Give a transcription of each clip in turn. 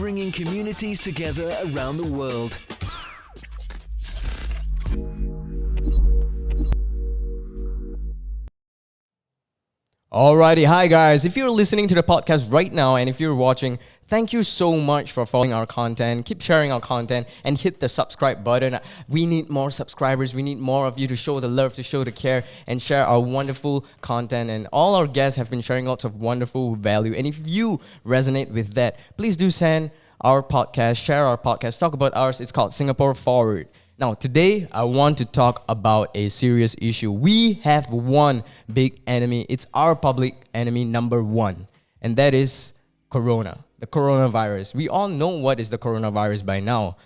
bringing communities together around the world. Alrighty, hi guys. If you're listening to the podcast right now and if you're watching, thank you so much for following our content. Keep sharing our content and hit the subscribe button. We need more subscribers. We need more of you to show the love, to show the care, and share our wonderful content. And all our guests have been sharing lots of wonderful value. And if you resonate with that, please do send our podcast, share our podcast, talk about ours. It's called Singapore Forward. Now, today, I want to talk about a serious issue. We have one big enemy. It's our public enemy number one, and that is Corona, the coronavirus. We all know what is the coronavirus by now.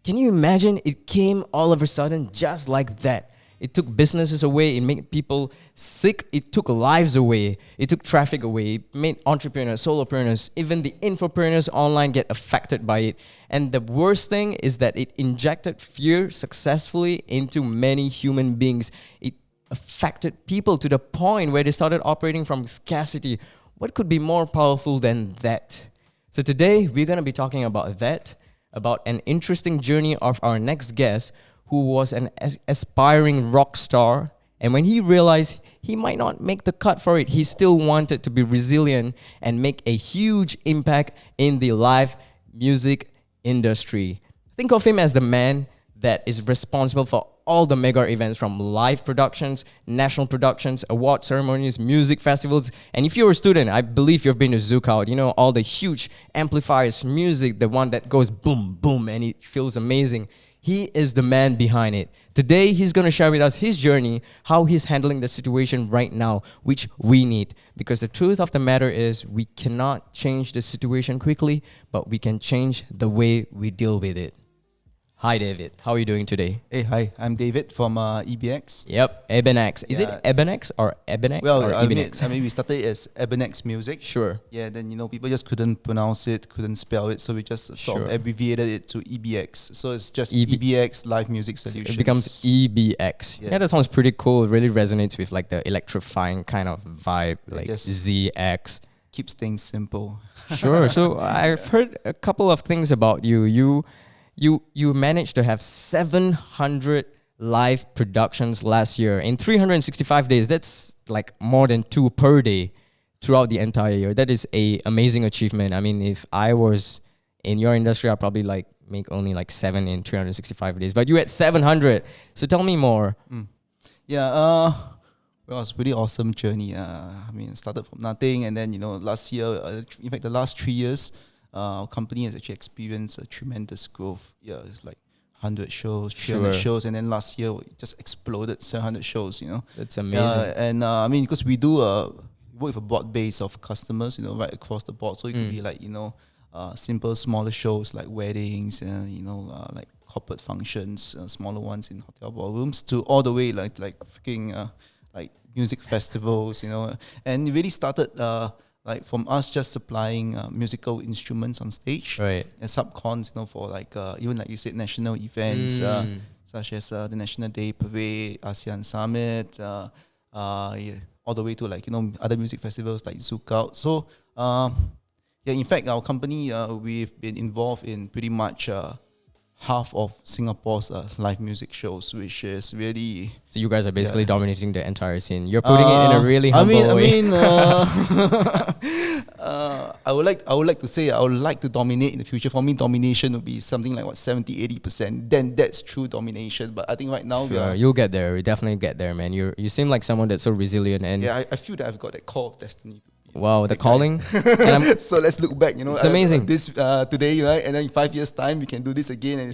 Can you imagine it came all of a sudden just like that? It took businesses away. It made people sick. It took lives away. It took traffic away. It made entrepreneurs, solopreneurs, even the infopreneurs online get affected by it. And the worst thing is that it injected fear successfully into many human beings. It affected people to the point where they started operating from scarcity. What could be more powerful than that? So today, we're going to be talking about that, about an interesting journey of our next guest, who was an aspiring rock star. And when he realized he might not make the cut for it, he still wanted to be resilient and make a huge impact in the live music industry. Think of him as the man that is responsible for all the mega events, from live productions, national productions, award ceremonies, music festivals. And if you're a student, I believe you've been to Zookout. You know, all the huge amplifiers, music, the one that goes boom, boom, and it feels amazing. He is the man behind it. Today, he's going to share with us his journey, how he's handling the situation right now, which we need. Because the truth of the matter is, we cannot change the situation quickly, but we can change the way we deal with it. Hi, David. How are you doing today? Hey, hi. I'm David from Ebenex. Yep, Ebenex. Is it Ebenex or Ebenex or Ebenex? We started as Ebenex Music. Sure. Yeah, then, people just couldn't pronounce it, couldn't spell it, so we just sort of abbreviated it to EBX. So it's just EBX Live Music Solutions. It becomes EBX. Yeah, that sounds pretty cool. It really resonates with like the electrifying kind of vibe, like ZX. Keeps things simple. Sure. So I've heard a couple of things about you. You managed to have 700 live productions last year in 365 days. That's like more than 2 per day throughout the entire year. That is a amazing achievement. I mean, if I was in your industry, I'd probably like make only like 7 in 365 days. But you had 700. So tell me more. Well, it was a pretty awesome journey. It started from nothing, and then last year, in fact, the last 3 years, our company has actually experienced a tremendous growth. Yeah, it's like 100 shows, 300 shows, and then last year it just exploded 700 shows. That's amazing. Because we do work with a broad base of customers, right across the board. So it could be like simple, smaller shows like weddings, like corporate functions, smaller ones in hotel ballrooms, to all the way like freaking like music festivals, and it really started. Like from us just supplying musical instruments on stage, right? And subcons, for like even like you said, national events such as the National Day Parade, ASEAN Summit, all the way to like other music festivals like Zookout. So in fact, our company we've been involved in pretty much half of Singapore's live music shows, which is really... So you guys are basically dominating the entire scene. You're putting it in a really humble way. I would like to say I would like to dominate in the future. For me, domination would be something like 70-80%. Then that's true domination. But I think right now you'll get there. You definitely get there, man. You seem like someone that's so resilient, and I feel that I've got that call of destiny. Wow, the calling. So let's look back. It's amazing. This today, right? And then in 5 years' time, we can do this again. And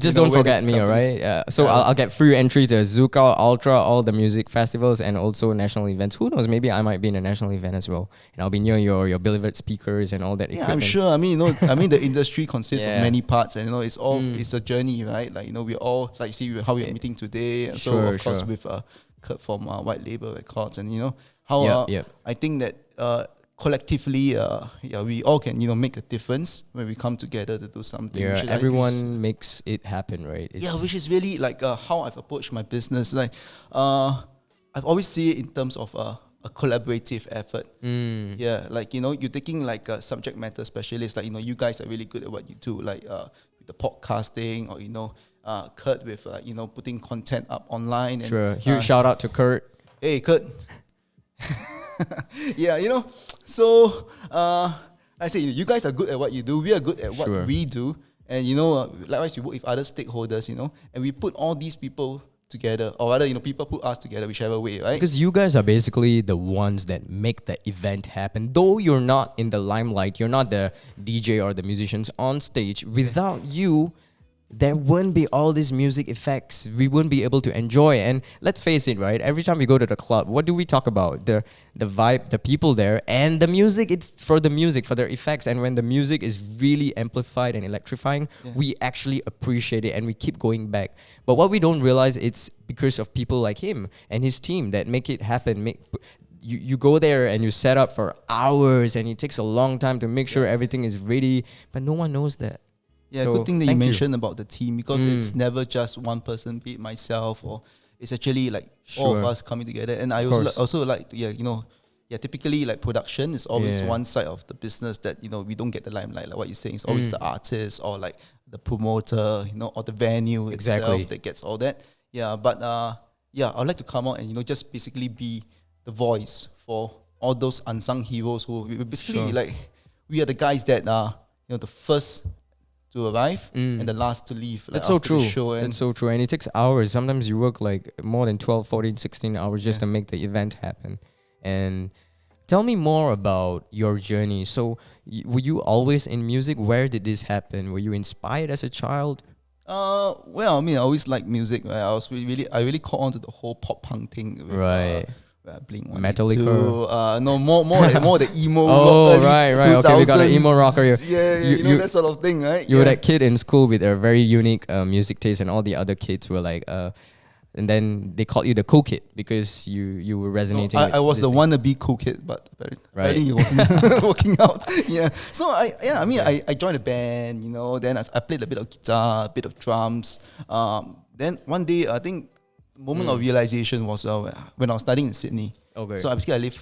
just don't forget me, all right? I'll get free entry to Zookout, Ultra, all the music festivals, and also national events. Who knows? Maybe I might be in a national event as well, and I'll be near your beloved speakers and all that. Yeah, I'm sure. The industry consists of many parts, and it's all it's a journey, right? Like we all like see how we are meeting today. And so of course with Kurt from White Label Records, and how I think that collectively, we all can we make a difference when we come together to do something. Yeah, everyone makes it happen, right? Which is really like how I've approached my business. Like, I've always seen it in terms of a collaborative effort. Mm. Yeah, like, you know, you're taking like a subject matter specialist, like, you know, you guys are really good at what you do, like with the podcasting, or, you know, Kurt with, you know, putting content up online. And, Sure. Huge shout out to Kurt. hey, Kurt. Yeah, you know, so I say, you guys are good at what you do, we are good at what Sure. we do. And, you know, likewise, we work with other stakeholders, you know, and we put all these people together, or rather, you know, people put us together, whichever way, right? Because you guys are basically the ones that make the event happen. Though you're not in the limelight, you're not the DJ or the musicians on stage. Without you, there wouldn't be all these music effects. We wouldn't be able to enjoy. And let's face it, right? Every time we go to the club, what do we talk about? The vibe, the people there, and the music. It's for the music, for their effects. And when the music is really amplified and electrifying, we actually appreciate it and we keep going back. But what we don't realize, it's because of people like him and his team that make it happen. You go there and you set up for hours, and it takes a long time to make sure everything is ready. But no one knows that. Yeah, So, good thing that you thank you. mentioned about the team, because it's never just one person, be it myself, or it's actually like all of Sure. us coming together. And I Of also course. also like, you know, typically like production is always Yeah. one side of the business that, you know, we don't get the limelight. Like what you're saying, it's always the artist, or like the promoter, you know, or the venue Exactly. itself that gets all that. Yeah, but yeah, I'd like to come out and, you know, just basically be the voice for all those unsung heroes who we basically Sure. like, we are the guys that are, you know, the first to arrive and the last to leave. Like, That's so after the true. show. And That's so true. And it takes hours. Sometimes you work like more than 12, 14, 16 hours just to make the event happen. And tell me more about your journey. So were you always in music? Where did this happen? Were you inspired as a child? well, I mean, I always liked music. Right? I really caught on to the whole pop punk thing. With, Right. Blink Metallica. no, more the emo Oh, rock, early right. Okay, we got an 2000s. emo rocker here. Yeah, You- you know, you- that sort of thing, right? You were that kid in school with a very unique music taste, and all the other kids were like, and then they called you the cool kid because you were No, resonating. I was this the thing. wannabe cool kid, but apparently Right. it wasn't working out. Yeah. So I joined a band, you know, then I played a bit of guitar, a bit of drums. Then one day, I think, moment of realization was when I was studying in Sydney. Okay. So basically I lived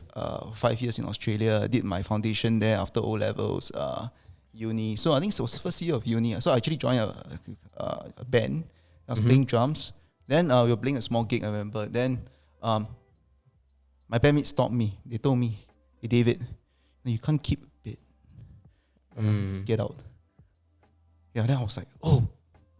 5 years in Australia. I did my foundation there after O levels, uni. So I think it was first year of uni. So I actually joined a band. I was playing drums. Then we were playing a small gig, I remember. Then my bandmates stopped me. They told me, "Hey David, no, you can't keep it. Get out." Yeah, then I was like, "Oh,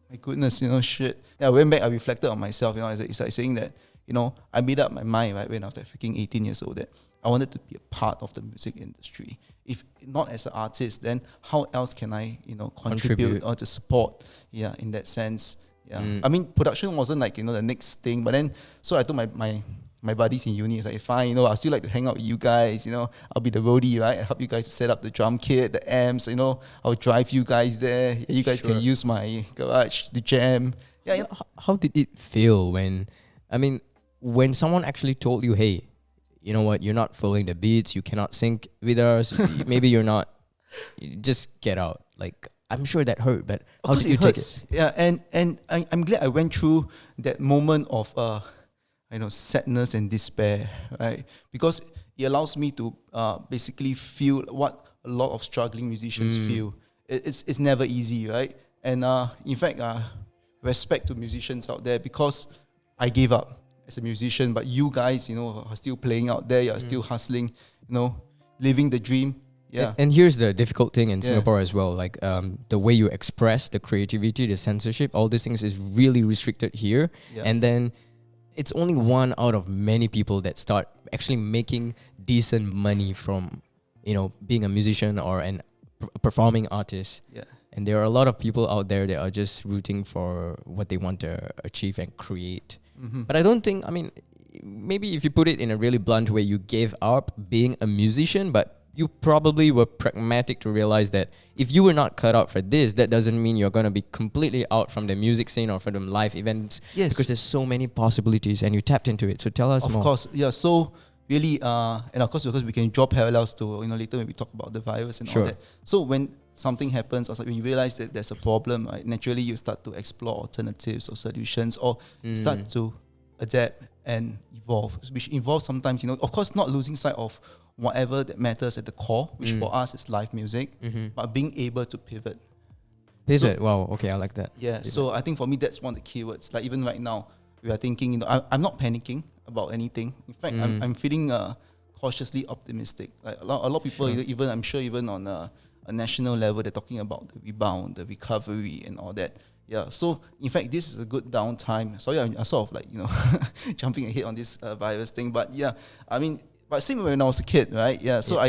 my goodness, you know, shit." Yeah, I went back, I reflected on myself, you know, it's like saying that, you know, I made up my mind, right, when I was like freaking 18 years old, that I wanted to be a part of the music industry. If not as an artist, then how else can I, you know, contribute or to support, in that sense. Yeah. I mean, production wasn't like, you know, the next thing, but then, so I told my buddies in uni, it's like, fine, you know, I'll still like to hang out with you guys, you know, I'll be the roadie, right? I help you guys to set up the drum kit, the amps, you know, I'll drive you guys there. You guys can use my garage to jam. Yeah, you know. How did it feel when someone actually told you, hey, you know what, you're not following the beats, you cannot sync with us, maybe you're not, just get out. Like, I'm sure that hurt, but how did you take it? Yeah, and I'm glad I went through that moment of sadness and despair, right? Because it allows me to basically feel what a lot of struggling musicians feel. It's never easy, right? And in fact, respect to musicians out there, because I gave up as a musician, but you guys, you know, are still playing out there, you're still hustling, you know, living the dream. Yeah. And here's the difficult thing in Singapore as well, like the way you express the creativity, the censorship, all these things is really restricted here. Yeah. And then it's only one out of many people that start actually making decent money from, you know, being a musician or a performing artist. Yeah. And there are a lot of people out there that are just rooting for what they want to achieve and create. But I don't think, maybe if you put it in a really blunt way, you gave up being a musician, but you probably were pragmatic to realize that if you were not cut out for this, that doesn't mean you're going to be completely out from the music scene or from the live events. Yes. Because there's so many possibilities and you tapped into it. So tell us more. Of course, yeah. So really, and of course, because we can draw parallels to, you know, later when we talk about the virus and all that. So when something happens, or when you realize that there's a problem, right, naturally you start to explore alternatives or solutions, or start to adapt and evolve, which involves sometimes, of course, not losing sight of whatever that matters at the core, which for us is live music, but being able to pivot. Pivot. Wow. Okay, I like that. Yeah. Pivot. So I think for me, that's one of the keywords. Like even right now, we are thinking, I'm not panicking about anything. In fact, I'm feeling cautiously optimistic. Like a lot of people, even I'm sure, even on a national level, they're talking about the rebound, the recovery, and all that. Yeah. So in fact, this is a good downtime. Sorry, I sort of like jumping ahead on this virus thing, but yeah, I mean, but same when I was a kid, right? Yeah. So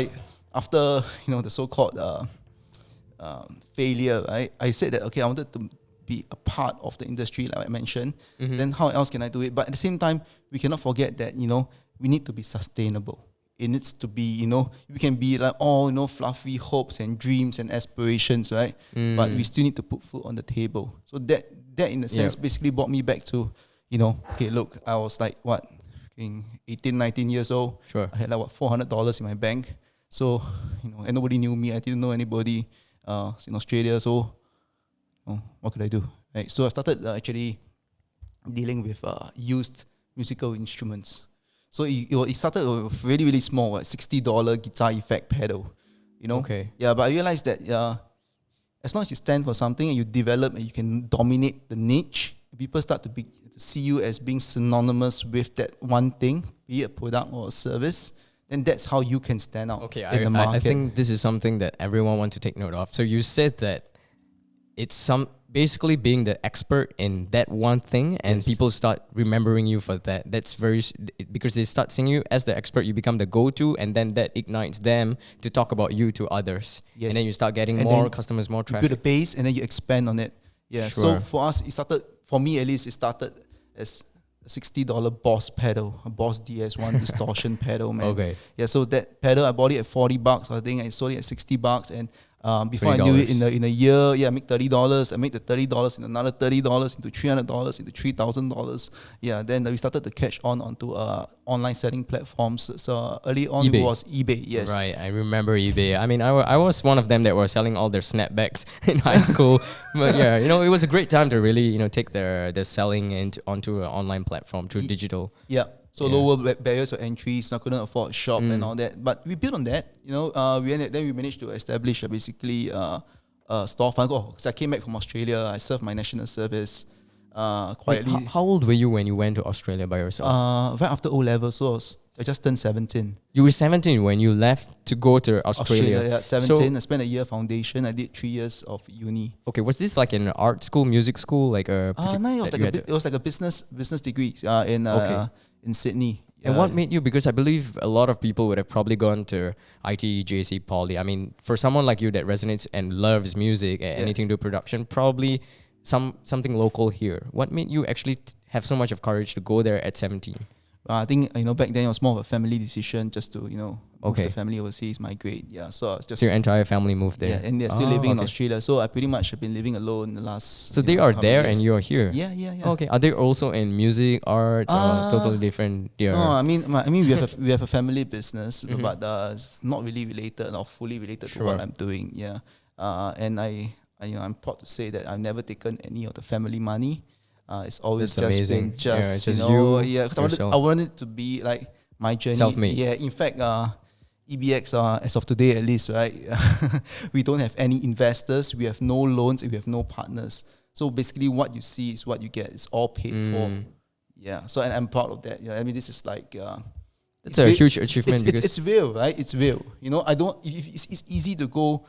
after the so-called failure, right? I said that okay, I wanted to be a part of the industry, like I mentioned. Then how else can I do it? But at the same time, we cannot forget that we need to be sustainable. It needs to be, we can be like fluffy hopes and dreams and aspirations, right? But we still need to put food on the table. So that in a sense basically brought me back to, okay, look, I was like 18, 19 years old. Sure. I had like $400 in my bank. So, and nobody knew me. I didn't know anybody in Australia. So, what could I do? Right. So I started actually dealing with used musical instruments. So it started with really, really small, $60 guitar effect pedal, Okay. Yeah, but I realized that as long as you stand for something and you develop and you can dominate the niche, people start to see you as being synonymous with that one thing, be it a product or a service, then that's how you can stand out in the market. I think this is something that everyone wants to take note of. So you said that it's basically being the expert in that one thing, and people start remembering you for that. That's because they start seeing you as the expert, you become the go-to, and then that ignites them to talk about you to others. Yes. And then you start getting more customers, more traffic. You build a base and then you expand on it. Yeah. Sure. So for us, for me at least, it started as a $60 Boss pedal, a Boss DS1 distortion pedal, man. Okay. Yeah. So that pedal, I bought it at $40. I think I sold it at $60, and before I knew it, in a year, I make $30. I make the $30 and another $30 into $300 into $3,000. Yeah, then we started to catch onto online selling platforms. So early on eBay. It was eBay. Yes, right. I remember eBay. I mean, I was one of them that were selling all their snapbacks in high school. But yeah, it was a great time to really take their selling onto an online platform through digital. Yeah. So lower barriers of entry, so I couldn't afford a shop and all that. But we built on that, then we managed to establish basically a storefront. Because I came back from Australia, I served my national service quietly. Wait, how old were you when you went to Australia by yourself? Right after O-level, so I just turned 17. You were 17 when you left to go to Australia. Yeah, 17. So, I spent a year foundation. I did 3 years of uni. Okay, was this like an art school, music school, like a? No, it was like a business degree in Sydney. And what made you? Because I believe a lot of people would have probably gone to IT, JC, Poly. I mean, for someone like you that resonates and loves music and anything to do production, probably something local here. What made you actually have so much of courage to go there at 17? I think back then it was more of a family decision, just to move the family overseas, migrate. Yeah, so just your entire family moved there. Yeah, and they're still living in Australia. So I pretty much have been living alone the last. So they are there and you are here. Yeah. Okay, are they also in music, arts, or totally different? No, I mean we have a family business, but it's not really related or fully related to what I'm doing. Yeah, and I'm proud to say that I've never taken any of the family money. It's always That's just amazing. been just because I wanted it to be like my journey. Self-made. Yeah, in fact, EBX as of today at least, right? We don't have any investors. We have no loans. We have no partners. So basically, what you see is what you get. It's all paid for. Yeah. So and I'm proud of that. Yeah. I mean, this is like. It's a huge achievement because it's real, right? It's real. I don't. It's easy to go.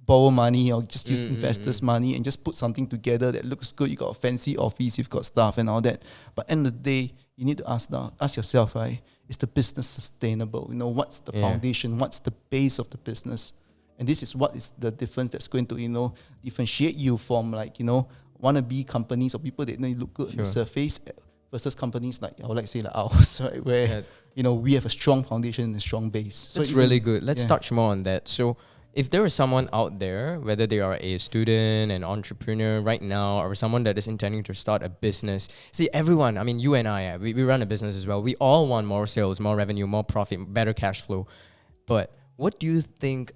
Borrow money or just use investors' money and just put something together that looks good. You got a fancy office, you've got staff and all that. But end of the day, you need to ask yourself, right? Is the business sustainable? What's the foundation? What's the base of the business? And this is what is the difference that's going to differentiate you from wannabe companies or people that look good on the surface versus companies like I would like to say like ours, right? Where we have a strong foundation and a strong base. So it's really good. Let's touch more on that. So if there is someone out there, whether they are a student, an entrepreneur right now, or someone that is intending to start a business, see everyone, I mean you and I, we run a business as well. We all want more sales, more revenue, more profit, better cash flow. But what do you think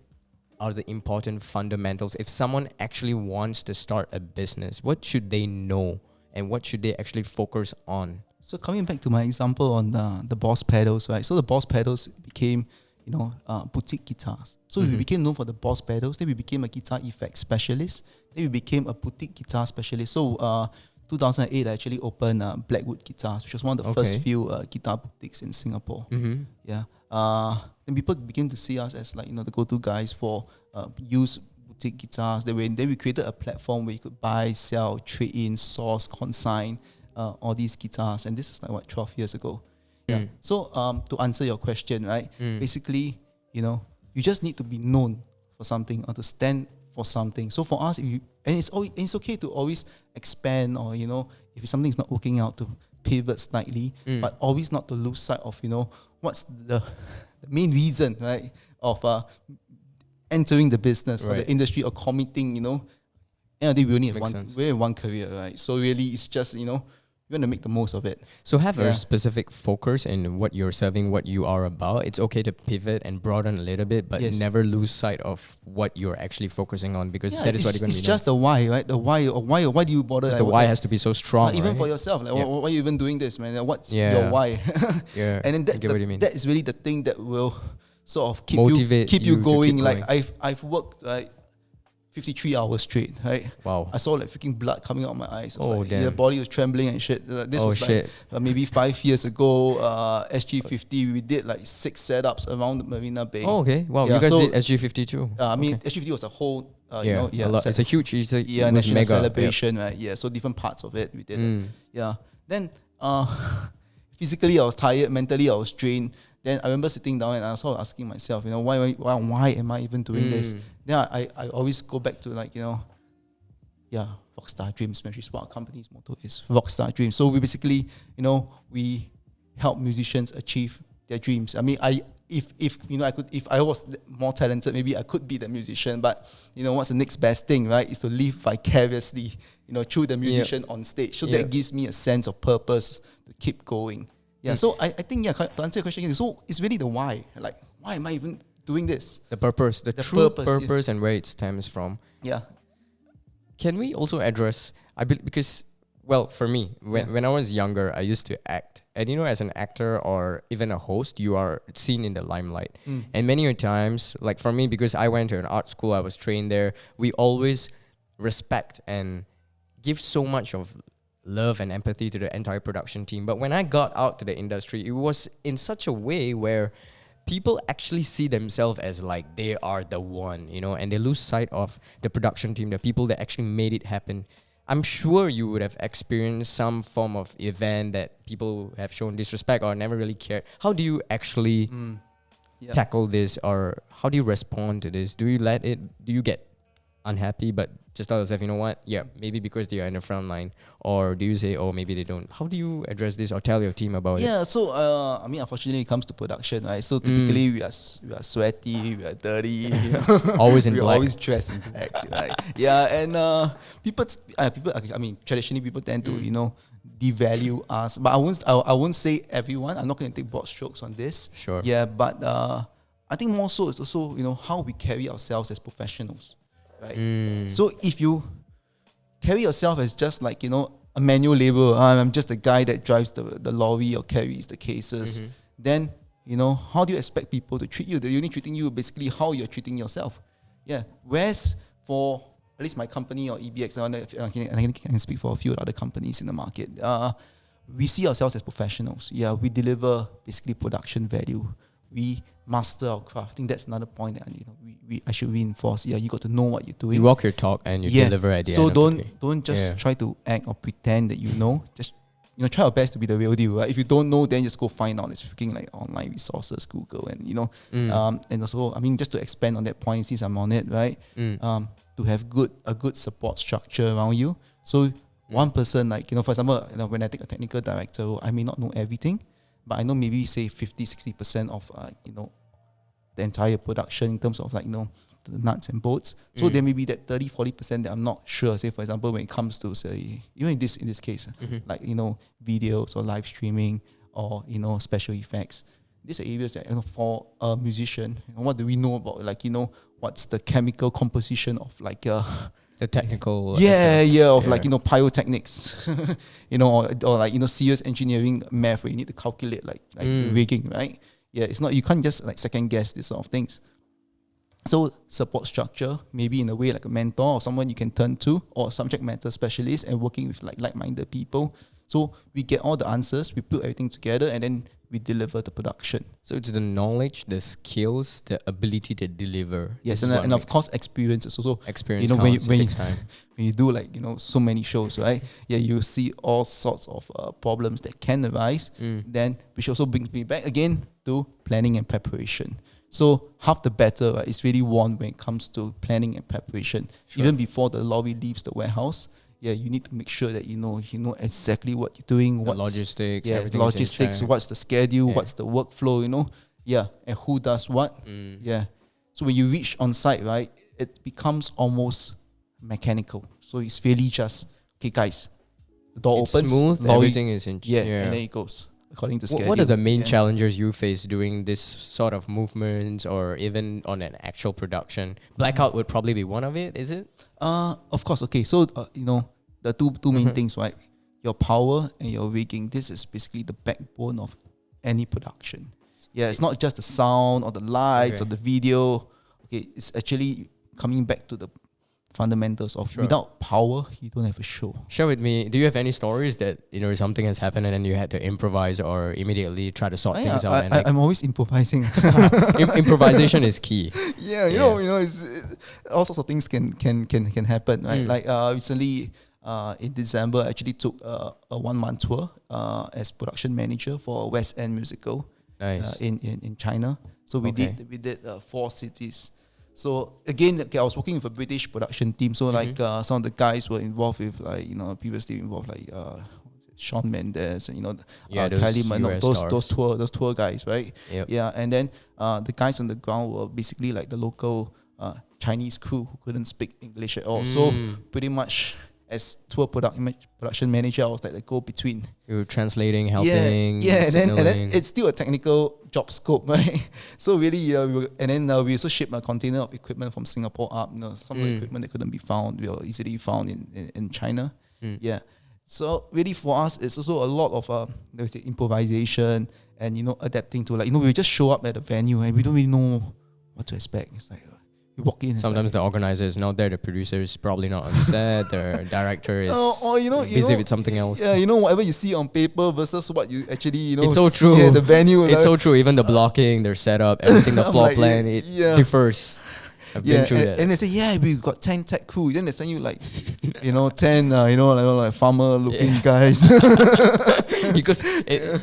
are the important fundamentals if someone actually wants to start a business? What should they know and what should they actually focus on So coming back to my example on the Boss pedals, right? So the Boss pedals became, boutique guitars. So we became known for the Boss pedals. Then we became a guitar effect specialist. Then we became a boutique guitar specialist. So 2008, I actually opened Blackwood Guitars, which was one of the first few guitar boutiques in Singapore. Yeah. Then people began to see us as the go-to guys for used boutique guitars. Then we created a platform where you could buy, sell, trade in, source, consign all these guitars. And this is 12 years ago. Yeah. So to answer your question, right? Basically, you just need to be known for something or to stand for something. So for us, it's okay to always expand, or if something is not working out, to pivot slightly, but always not to lose sight of what's the main reason, right, of entering the business or the industry or committing. And we only have one career, right? So really, it's just you want to make the most of it. So have a specific focus in what you're serving, what you are about. It's okay to pivot and broaden a little bit, but never lose sight of what you're actually focusing on, because that is what you're going to be. It's just the why, right? The why, or why do you bother? The why has to be so strong, even for yourself. Why are you even doing this, man? What's your why? And then that is really the thing that will sort of keep you going. I've worked 53 hours straight, right? Wow. I saw freaking blood coming out of my eyes. Damn. The body was trembling and shit. This was maybe 5 years ago. SG50, we did 6 setups around the Marina Bay. Oh, okay. Wow, you guys did SG50 too. SG50 was a whole, it's a huge, national mega celebration, right? Yeah, so different parts of it we did. Yeah. Then physically I was tired, mentally I was drained. Then I remember sitting down and I was sort of asking myself, why am I even doing this? Then I always go back to Rockstar Dreams, which is what our company's motto is, Rockstar Dreams. So we basically, we help musicians achieve their dreams. I mean, if I was more talented, maybe I could be the musician. But what's the next best thing, right? Is to live vicariously, through the musician on stage. So that gives me a sense of purpose to keep going. Yeah, so I think, to answer your question, so it's really the why. Why am I even doing this? The purpose, the true purpose and where it stems from. Yeah. Can we also address, because, well, for me, when I was younger, I used to act. And as an actor or even a host, you are seen in the limelight. And many times, for me, because I went to an art school, I was trained there, we always respect and give so much of love and empathy to the entire production team. But when I got out to the industry, it was in such a way where people actually see themselves as they are the one, and they lose sight of the production team, the people that actually made it happen. I'm sure you would have experienced some form of event that people have shown disrespect or never really cared. How do you actually tackle this, or how do you respond to this? Do you get unhappy but just tell yourself, maybe because they are in the front line? Or do you say, maybe they don't? How do you address this or tell your team about it? Yeah, so unfortunately it comes to production, right? So typically we are sweaty, we are dirty, always in we're black. always dressed in black, right? Yeah, and people traditionally people tend to devalue us, but I won't say everyone. I'm not going to take broad strokes on this. Sure. Yeah, but I think more so it's also how we carry ourselves as professionals. Right. So if you carry yourself as just a manual laborer, I'm just a guy that drives the lorry or carries the cases, then how do you expect people to treat you? They're only treating you basically how you're treating yourself. Yeah. Whereas for at least my company or EBX, I can speak for a few other companies in the market. We see ourselves as professionals. Yeah, we deliver basically production value. We master our craft. I think that's another point that I should reinforce. Yeah, you got to know what you're doing. You walk your talk and you deliver at the end. So don't just try to act or pretend that you know. Just try your best to be the real deal. Right? If you don't know, then just go find out. It's freaking online resources, Google, and and also just to expand on that point, since I'm on it, right? To have a good support structure around you. So one person, for example, when I take a technical director, I may not know everything, but I know maybe say 50-60% of the entire production in terms of the nuts and bolts. So there may be that 30-40% that I'm not sure. Say for example, when it comes to say even in this case, videos or live streaming or special effects. These are areas that for a musician, what do we know about what's the chemical composition of The technical of yeah. like, pyrotechnics, or like, serious engineering math where you need to calculate like rigging, right? Yeah, it's not, you can't just like second guess these sort of things. So support structure, maybe in a way like a mentor or someone you can turn to, or a subject matter specialist, and working with like-minded people. So we get all the answers, we put everything together, and then we deliver the production. So it's the knowledge, the skills, the ability to deliver. Yes, This is and what of makes course experience also. experience when counts, it when takes time. when you do like so many shows, right? Yeah, you see all sorts of problems that can arise. Then which also brings me back again to planning and preparation. So half the battle, right, is really won when it comes to planning and preparation. Sure. Even before the lorry leaves the warehouse, yeah, you need to make sure that you know exactly what you're doing, The what's logistics, yeah, everything is in logistics, check. what's the schedule, Yeah. what's the workflow, and who does what. Yeah. So when you reach on site, right, it becomes almost mechanical. So it's really just, okay, guys, the door It's opens, smooth, lorry, everything is in and then it goes according to schedule. What are the main Yeah. challenges you face during this sort of movements, or even on an actual production? Blackout would probably be one of it, is it? Of course. Okay, so the two main things, right? Your power and your rigging. This is basically the backbone of any production. Yeah, it's not just the sound or the lights or the video. Okay, it's actually coming back to the fundamentals of without power, you don't have a show. Share with me, do you have any stories that, something has happened and then you had to improvise or immediately try to sort things out? And I'm always improvising. improvisation is key. Yeah, you know, all sorts of things can happen, right? Like recently, in December, I actually took a 1-month tour as production manager for a West End musical. Nice. In China. So we did 4 cities. So again, I was working with a British production team. So some of the guys were involved with previously involved Shawn Mendes and Kylie Minogue, those tour guys, right? Yep. Yeah, and then the guys on the ground were basically like the local Chinese crew who couldn't speak English at all. So pretty much as tour production manager, I was like the go-between. You were translating, helping, and then signaling. it's still a technical job scope, right? So really, we also shipped a container of equipment from Singapore up. Some of the equipment that couldn't be found, we were easily found in China. Yeah. So really for us, it's also a lot of improvisation and adapting to we just show up at the venue and we don't really know what to expect. It's like you walk in. Sometimes the organizer is not there, the producer is probably not on set, the director is busy with something else. Yeah, whatever you see on paper versus what you actually it's so see true. at the venue. It's so true. Even the blocking, their setup, everything, the floor plan, it differs. I've been through that. And they say, we've got 10 tech crew. Then they send you 10, like farmer looking guys. Because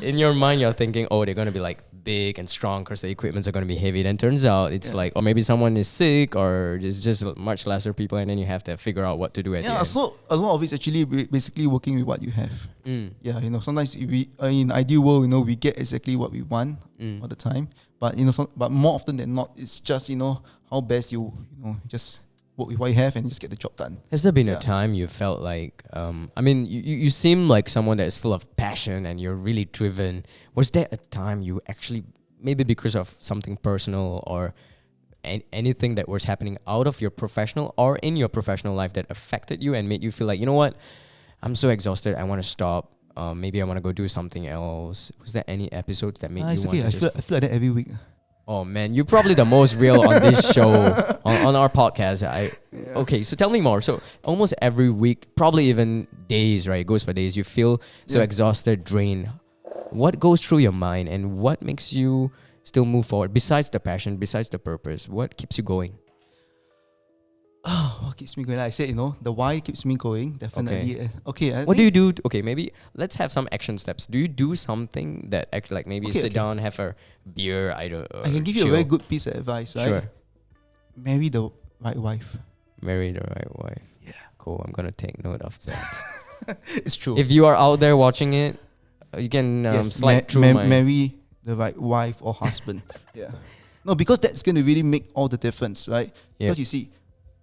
in your mind, you're thinking, they're going to be like big and strong because the equipments are going to be heavy. Then turns out it's or maybe someone is sick or it's just much lesser people, and then you have to figure out what to do at the end. So a lot of it's actually basically working with what you have. Yeah, sometimes in ideal world, we get exactly what we want all the time. But but more often than not, it's just how best you just work with what you have and just get the job done. Has there been a time you felt like, you seem like someone that is full of passion and you're really driven. Was there a time you actually, maybe because of something personal or anything that was happening out of your professional or in your professional life that affected you and made you feel like, you know what, I'm so exhausted, I want to stop. Maybe I want to go do something else. Was there any episodes that made you want to I feel like that every week. Oh man, you're probably the most real on this show, on our podcast. Okay, so tell me more. So almost every week, probably even days, right? It goes for days. You feel so exhausted, drained. What goes through your mind and what makes you still move forward? Besides the passion, besides the purpose, what keeps you going? What keeps me going? Like I said, the why keeps me going, definitely. Okay. What do you do? Okay, maybe let's have some action steps. Do you do something that actually, like maybe sit down, have a beer? I can give you a very good piece of advice, right? Sure. Marry the right wife. Marry the right wife. Yeah. Cool. I'm gonna take note of that. It's true. If you are out there watching it, you can slide through marry the right wife or husband. Yeah. No, because that's gonna really make all the difference, right? Yeah. Because you see,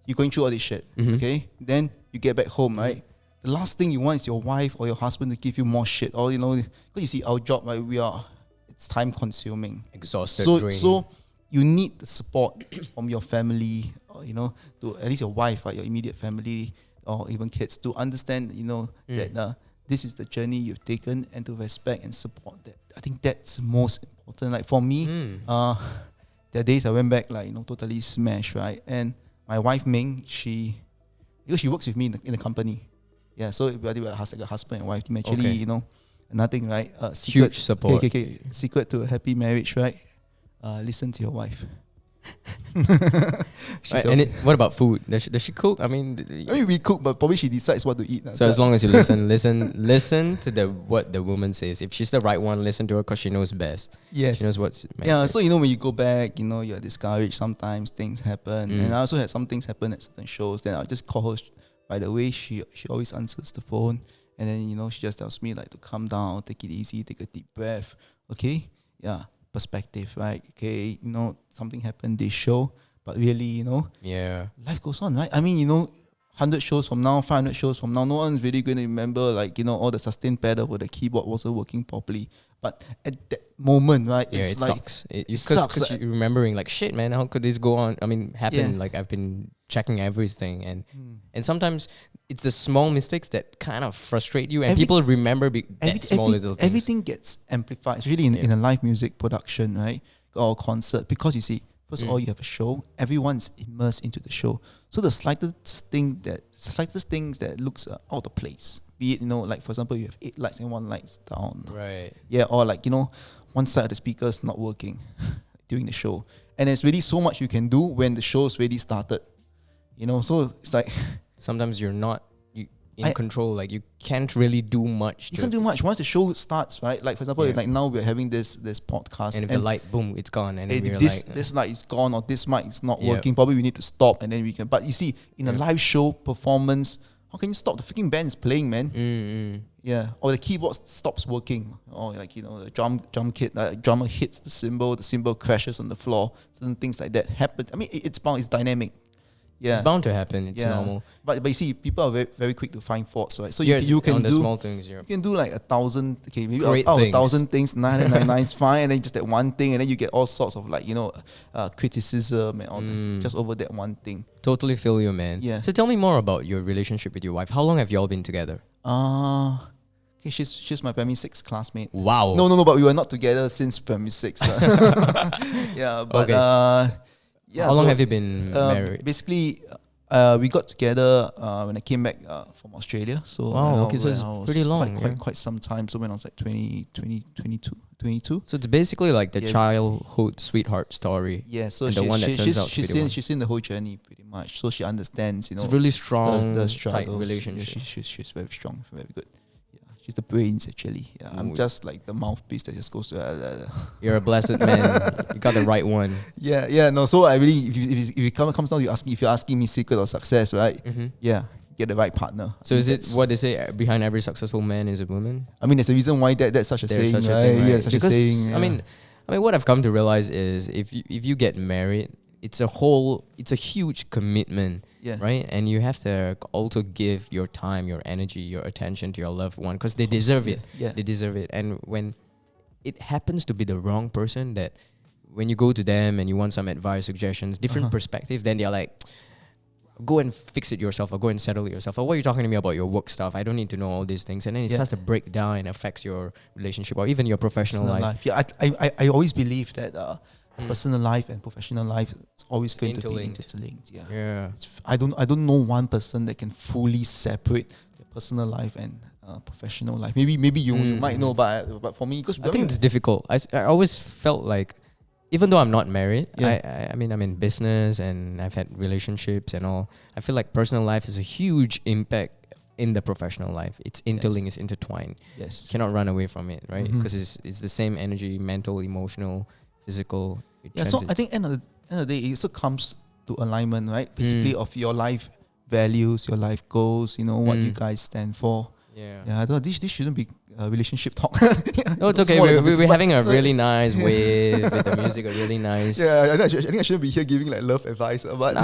you're going through all this shit, okay? Then you get back home, right? The last thing you want is your wife or your husband to give you more shit. Or, because you see, our job, right, it's time consuming. Exhausted, draining. So you need the support from your family, or, to at least your wife, right, your immediate family, or even kids, to understand, that this is the journey you've taken, and to respect and support that. I think that's most important. Like for me, there are days I went back totally smashed, right? And my wife Ming, because she works with me in the company. Yeah, so we're like a husband and wife team. Actually, nothing, right? Secret, Huge support. Okay. Secret to a happy marriage, right? Listen to your wife. Right, and what about food? Does she cook? I mean, we cook, but probably she decides what to eat. so as long as you listen to what the woman says. If she's the right one, listen to her because she knows best. Yes. She knows what's meant. Yeah, so when you go back, you're discouraged. Sometimes things happen. And I also had some things happen at certain shows. Then I'll just call her. By the way, she always answers the phone. And then, she just tells me to calm down, take it easy, take a deep breath. Okay? Yeah. Perspective, right? Okay, something happened this show, but really, Yeah. life goes on, right? I mean, 100 shows from now, 500 shows from now, no one's really going to remember, all the sustain pedal where the keyboard wasn't working properly. But at that moment, right? Yeah, it's it like, sucks. It sucks. Because you're remembering shit, man. How could this go on? I mean, happen. Yeah. Like I've been checking everything, and sometimes it's the small mistakes that kind of frustrate you, and people remember that small little things. Everything gets amplified, especially in a live music production, right? Or concert, because you see, first of all, you have a show. Everyone's immersed into the show, so the slightest things that looks out of place. Be it, like for example, you have 8 lights and 1 light's down. Right. Yeah, or one side of the speaker's not working during the show, and there's really so much you can do when the show's already started. So it's like Sometimes you're not in control. Like you can't really do much. You can't do much once the show starts, right? Like for example, like now we're having this podcast, and if the light, boom, it's gone, and then we're this light is gone, or this mic is not working. Probably we need to stop, and then we can. But you see, in a live show performance, how can you stop? The freaking band is playing, man. Yeah, or the keyboard stops working, or the drum kit, drummer hits the cymbal crashes on the floor. Certain things like that happen. I mean, it's dynamic. Yeah. It's bound to happen. It's normal. But you see, people are very, very quick to find faults, right? So Yes, you can on the do small things. you can do like 1,000, okay, maybe Great out of things. 1,000 things, 999 is fine, and then just that one thing, and then you get all sorts of criticism and all that, just over that one thing. Totally feel you, man. Yeah. So tell me more about your relationship with your wife. How long have you all been together? Okay, she's my primary 6 classmate. Wow. No, but we were not together since primary 6. Yeah, but yeah. How long have you been married? Basically, we got together when I came back from Australia. So Wow, okay, so it's when I was pretty long, quite some time. So when I was like 22. So it's basically like the Yeah. childhood sweetheart story. Yeah, so And the one that turns out to be the one. she's seen the whole journey pretty much. So she understands, It's really strong, the tight struggles. relationship. Yeah, she's very strong, very good. Yeah, she's the brains actually. Yeah, I'm Ooh. just like the mouthpiece that just goes to. You're a blessed man. You got the right one. Yeah. No, so I really, if it comes down to if you're asking me secret of success, right? Yeah, get the right partner. So is it what they say behind every successful man is a woman? I mean, there's a reason why that's such a There's saying, such a right? thing, right? Yeah, such Because, a saying. Yeah. I mean, what I've come to realize is if you get married, it's a huge commitment, Yeah. right? And you have to also give your time, your energy, your attention to your loved one because they deserve it. Yeah. They deserve it. And when it happens to be the wrong person, that when you go to them and you want some advice, suggestions, different perspective, then they're like, go and fix it yourself or go and settle it yourself. Or what are you talking to me about your work stuff? I don't need to know all these things. And then it starts to break down and affects your relationship or even your professional life. Yeah, I always believe that personal life and professional life is always going to be Interlinked. interlinked. Yeah. Yeah. I don't know one person that can fully separate their personal life and professional life. Maybe you might know, but for me, because I think it's difficult. I always felt like, even though I'm not married, I mean, I'm in business and I've had relationships and all. I feel like personal life is a huge impact in the professional life. It's interlinked, it's intertwined. Yes. Cannot run away from it, right? Because it's the same energy, mental, emotional, physical. Yeah, so I think end of the day, it also comes to alignment, right? Basically, of your life values, your life goals, what you guys stand for. Yeah. Yeah, I don't know, this shouldn't be a relationship talk. No, it's okay. more like a We're business, having a really nice wave with the music, a really nice. Yeah, I think I shouldn't be here giving like love advice, but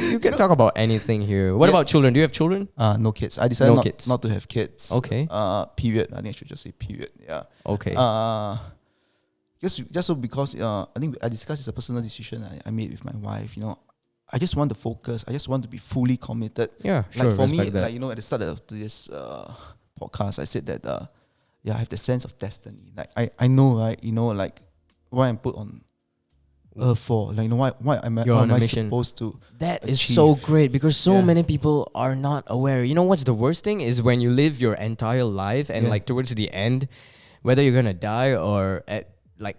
You can talk about anything here. What about children? Do you have children? no kids. I decided No kids. not to have kids. Okay. Period. I think I should just say period. Yeah. Okay. just so because I think I discussed, it's a personal decision I made with my wife. I just want to focus. I just want to be fully committed. Yeah, Like sure. for me, respect that. at the start of this podcast, I said that I have the sense of destiny. Like I know, right? Like why I'm put on earth for. Like why am You're on a I mission. supposed to? That is achieve? so great because so Yeah. many people are not aware. You know what's the worst thing is when you live your entire life and Yeah. like towards the end, whether you're gonna die or at like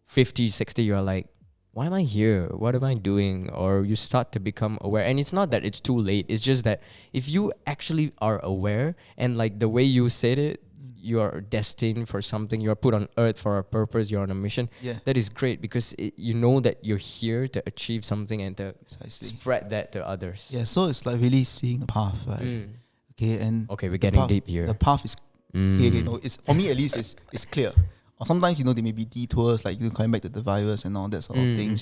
50, 60, you're like, why am I here? What am I doing? Or you start to become aware. And it's not that it's too late. It's just that if you actually are aware and like the way you said it, you are destined for something. You are put on earth for a purpose. You're on a mission. Yeah. That is great because you know that you're here to achieve something and to Precisely. spread that to others. Yeah. So it's like really seeing a path, right? Mm. Okay. And Okay, we're the getting path- deep here. The path is Mm. it's for me at least it's clear. Or sometimes there may be detours like coming back to the virus and all that sort of things.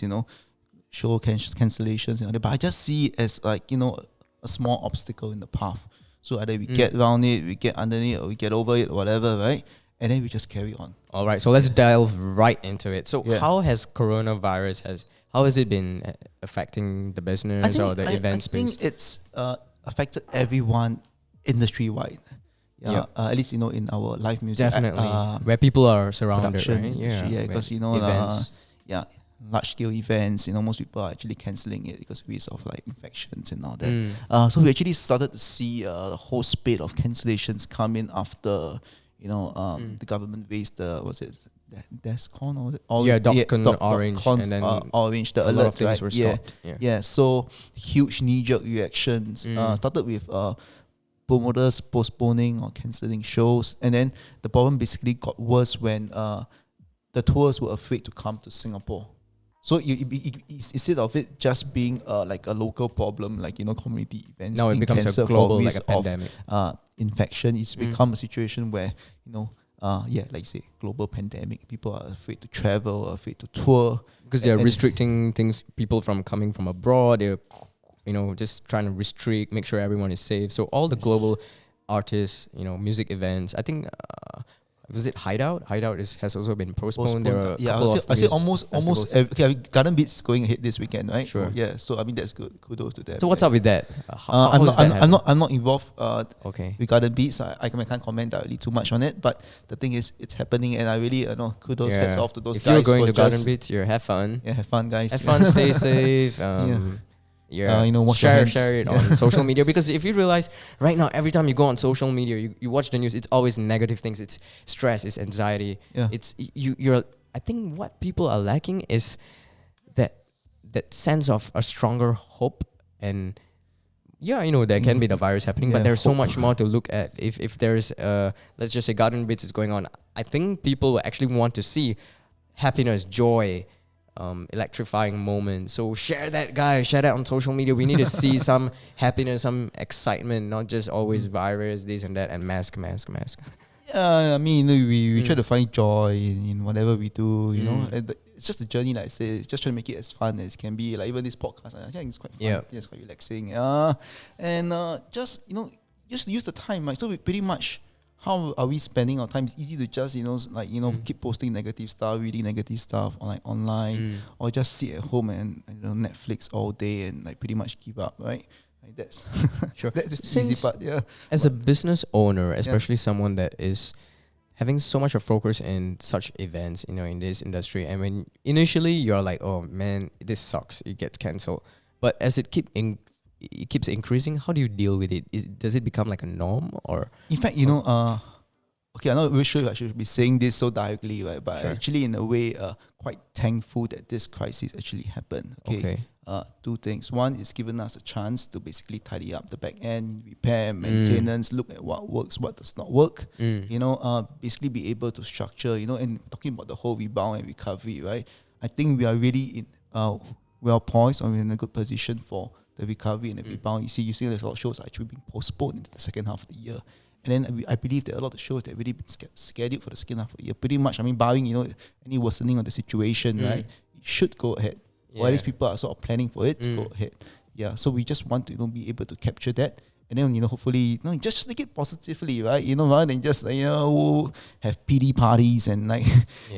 Show cancellations and all that. But I just see it as like a small obstacle in the path. So either we get around it, we get underneath, or we get over it, or whatever, right? And then we just carry on. All right, so let's delve right into it. So Yeah. how has coronavirus how has it been affecting the business or the event I think space? it's affected everyone industry-wide. Yeah. At least in our live music. Definitely, where people are surrounded, production right? industry, Yeah, because events. large scale events, most people are actually cancelling it because of risk of like infections and all that. Mm. So we actually started to see the whole spate of cancellations come in after the government raised the DESCON or DOCSCON orange, and then orange the a lot alert, of things right? were Yeah. stopped. Yeah. Yeah, so huge knee-jerk reactions. Started with promoters postponing or cancelling shows, and then the problem basically got worse when the tours were afraid to come to Singapore. So instead of it just being like a local problem, like community events, Now it being becomes a cancelled for global, like risk a pandemic. of infection, it's become a situation where like you say, global pandemic. People are afraid to travel, afraid to tour Because they're and- restricting people from coming from abroad. They're just trying to restrict, make sure everyone is safe. So all the global artists, music events. I think was it Hideout? Hideout has also been postponed. There are a couple of I say music almost festivals. okay. Garden Beats is going ahead this weekend, right? Sure. Yeah. So I mean that's good. Kudos to them. So what's up with that? I'm not involved Okay. with Garden Beats. I can't comment directly too much on it. But the thing is, it's happening, and I really kudos, hats off to those if guys. you're going for to Garden just- Beats, have fun. Yeah, have fun, guys. Have fun, stay safe. wash your hands. Share it on social media, because if you realize right now, every time you go on social media, you watch the news, it's always negative things. It's stress, it's anxiety. Yeah. It's you're. I think what people are lacking is that sense of a stronger hope. And there can be the virus happening, but Yeah, there's so hope. much more to look at. If there's let's just say Garden Beats is going on, I think people will actually want to see happiness, joy, electrifying moments. So share that, guys. Share that on social media. We need to see some happiness, some excitement, not just always virus, this and that, and mask. Yeah, I mean, we try to find joy in whatever we do. And it's just a journey, like I say. Just try to make it as fun as can be. Like even this podcast, I think it's quite fun. Yeah. It's quite relaxing. And just use the time. Right? So we pretty much, how are we spending our time? It's easy to just keep posting negative stuff, reading negative stuff on online, or just sit at home and Netflix all day and like pretty much give up. Right? Like that's Sure. that's the easy part. Yeah. As a business owner, especially someone that is having so much of focus in such events, in this industry, and when initially you're like, oh man, this sucks, it gets cancelled. But as it keeps increasing, how do you deal with it? Does it become like a norm, or? In fact, okay, I'm not really sure if I should be saying this so directly, right? But Sure. actually, in a way, quite thankful that this crisis actually happened. Okay. Two things. One, it's given us a chance to basically tidy up the back end, repair, maintenance, look at what works, what does not work. Basically be able to structure, and talking about the whole rebound and recovery, right? I think we are really well poised, or we're in a good position for the recovery and the rebound. You see there's a lot of shows are actually being postponed into the second half of the year. And then I believe that a lot of shows that really been scheduled for the second half of the year, pretty much, barring, any worsening of the situation, right? It should go ahead. Or at least people are sort of planning for it to go ahead. Yeah, so we just want to be able to capture that And then, hopefully, just take it positively, right? Rather than just, have pity parties and like,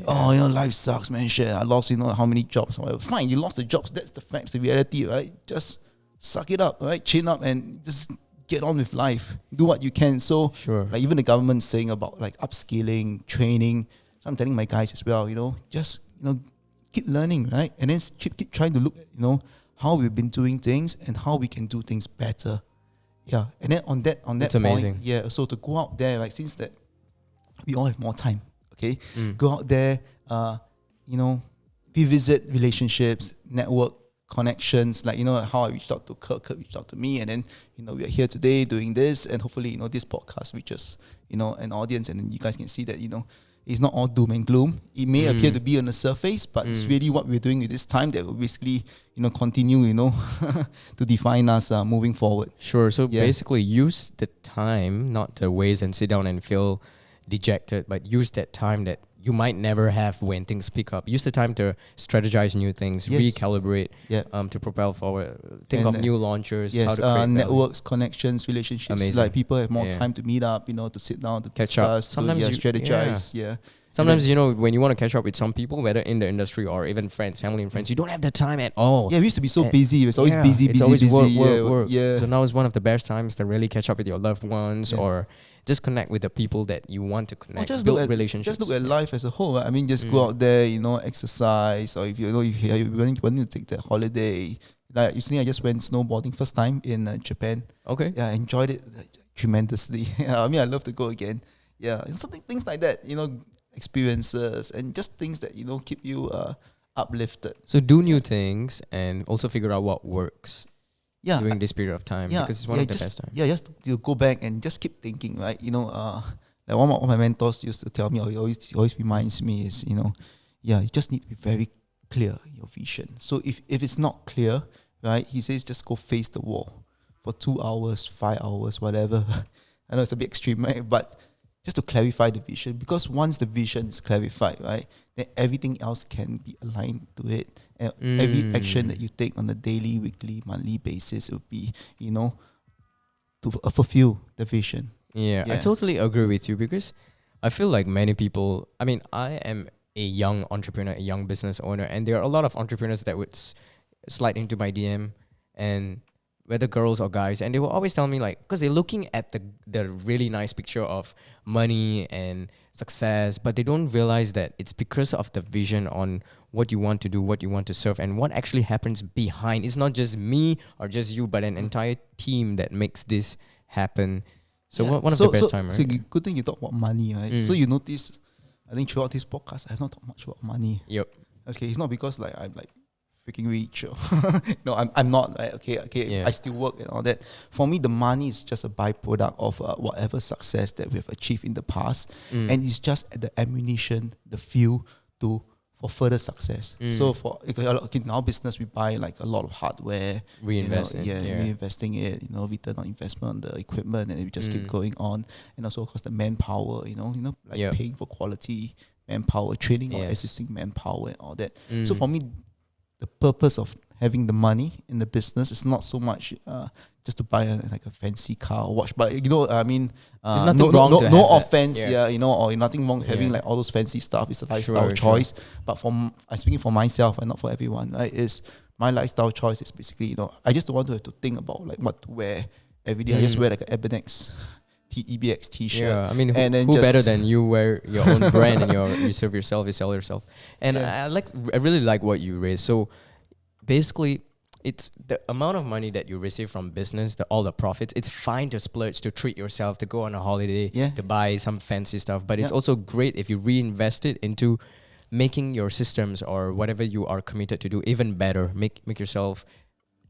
life sucks, man, shit, I lost, how many jobs, whatever. Fine, you lost the jobs, that's the facts, the reality, right? Just suck it up, right? Chin up and just get on with life. Do what you can. So, like even the government's saying about like upskilling, training. So I'm telling my guys as well, just, keep learning, right? And then keep trying to look at, how we've been doing things and how we can do things better. Yeah, and then on that It's point, amazing. so to go out there, like since that we all have more time, okay, go out there, revisit relationships, network connections, like how I reached out to Kirk reached out to me, and then we are here today doing this, and hopefully this podcast reaches an audience, and then you guys can see that it's not all doom and gloom. It may appear to be on the surface, but it's really what we're doing with this time that will basically, continue, to define us moving forward. Sure. So basically use the time, not to waste and sit down and feel dejected, but use that time that you might never have when things pick up. Use the time to strategize new things, recalibrate, to propel forward. Think of new launchers, how to create networks, connections, relationships. Amazing. Like people have more time to meet up, to sit down, to catch discuss, up. Sometimes to strategize. Sometimes, when you want to catch up with some people, whether in the industry or even friends, family and friends, you don't have the time at all. Yeah, we used to be so busy. It's always busy. It's always busy. work. Yeah. So now is one of the best times to really catch up with your loved ones or just connect with the people that you want to connect. Just build look at relationships. Just look at life as a whole. Right? I mean, just go out there, exercise, or if you're wanting to take that holiday. Like recently, I just went snowboarding first time in Japan. Okay. Yeah, I enjoyed it tremendously. I mean, I love to go again. Yeah, and things like that. Experiences and just things that keep you uplifted. So do new things and also figure out what works. During this period of time, because it's one of the best times. Yeah, just to go back and just keep thinking, right? Like one of my mentors used to tell me, or he always reminds me is, you just need to be very clear your vision. So if it's not clear, right, he says just go face the wall for 2 hours, 5 hours, whatever. I know it's a bit extreme, right? But just to clarify the vision, because once the vision is clarified, right, then everything else can be aligned to it. And every action that you take on a daily, weekly, monthly basis will be, to fulfill the vision. Yeah, I totally agree with you, because I feel like many people, I mean, I am a young entrepreneur, a young business owner, and there are a lot of entrepreneurs that would slide into my DM, and whether girls or guys, and they will always tell me, like, because they're looking at the really nice picture of money and success, but they don't realize that it's because of the vision on what you want to do, what you want to serve, and what actually happens behind. It's not just me or just you, but an entire team that makes this happen. So one of the best time, right? So good thing you talk about money, right? So you notice, I think throughout this podcast, I have not talked much about money. Yep. Okay, it's not because like I'm like freaking rich. No, I'm not. Right? Okay. I still work and all that. For me, the money is just a byproduct of whatever success that we've achieved in the past, and it's just the ammunition, the fuel for further success. So in our business, we buy like a lot of hardware, reinvesting it, return on investment on the equipment, and we just keep going on. And also, of course, the manpower, paying for quality manpower, training our existing manpower and all that. So for me, the purpose of having the money in the business is not so much just to buy a fancy car or watch, but I mean, there's nothing wrong to no have offense, that. or nothing wrong having like all those fancy stuff. It's a lifestyle choice, but I'm speaking for myself and not for everyone. Right? Is my lifestyle choice is basically I just don't want to have to think about like what to wear every day. I just wear like an Ebenex. EBX t-shirt. Yeah, I mean, who better than you wear your own brand and you serve yourself, you sell yourself. And I really like what you raised. So basically, it's the amount of money that you receive from business, all the profits. It's fine to splurge, to treat yourself, to go on a holiday, to buy some fancy stuff. But it's also great if you reinvest it into making your systems or whatever you are committed to do even better. Make yourself,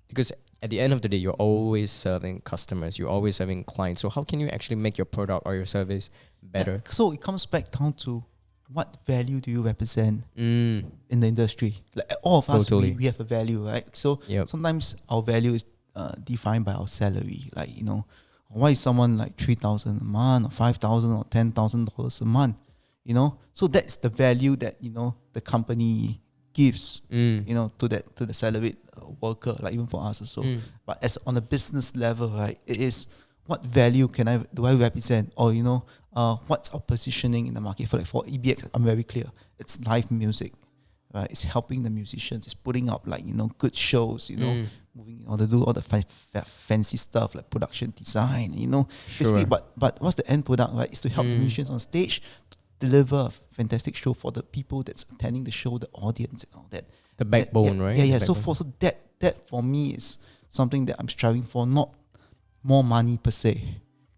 because at the end of the day, you're always serving customers. You're always serving clients. So how can you actually make your product or your service better? So it comes back down to what value do you represent in the industry? Like all of us, we have a value, right? So sometimes our value is defined by our salary. Like, why is someone like $3,000 a month or $5,000 or $10,000 a month? So that's the value that, the company gives, to the salaried worker, like even for us also. But as on a business level, right, it is what value do I represent, or what's our positioning in the market. For EBX, I'm very clear. It's live music, right? It's helping the musicians. It's putting up good shows. Moving to do all the fancy stuff like production design. Basically. But what's the end product, right? Is to help the musicians on stage to deliver a fantastic show for the people that's attending the show, the audience, and all that. The backbone, right? Yeah. The So backbone. that for me is something that I'm striving for, not more money per se,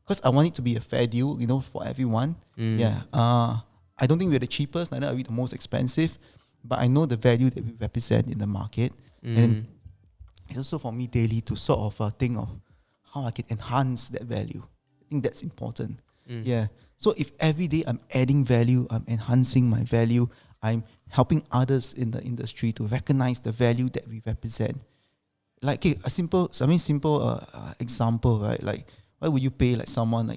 because I want it to be a fair deal, for everyone. Yeah. I don't think we're the cheapest, neither are we the most expensive, but I know the value that we represent in the market, and it's also for me daily to sort of think of how I can enhance that value. I think that's important. Yeah. So if every day I'm adding value, I'm enhancing my value, I'm helping others in the industry to recognize the value that we represent. Like a simple example, right? Like, why would you pay like someone a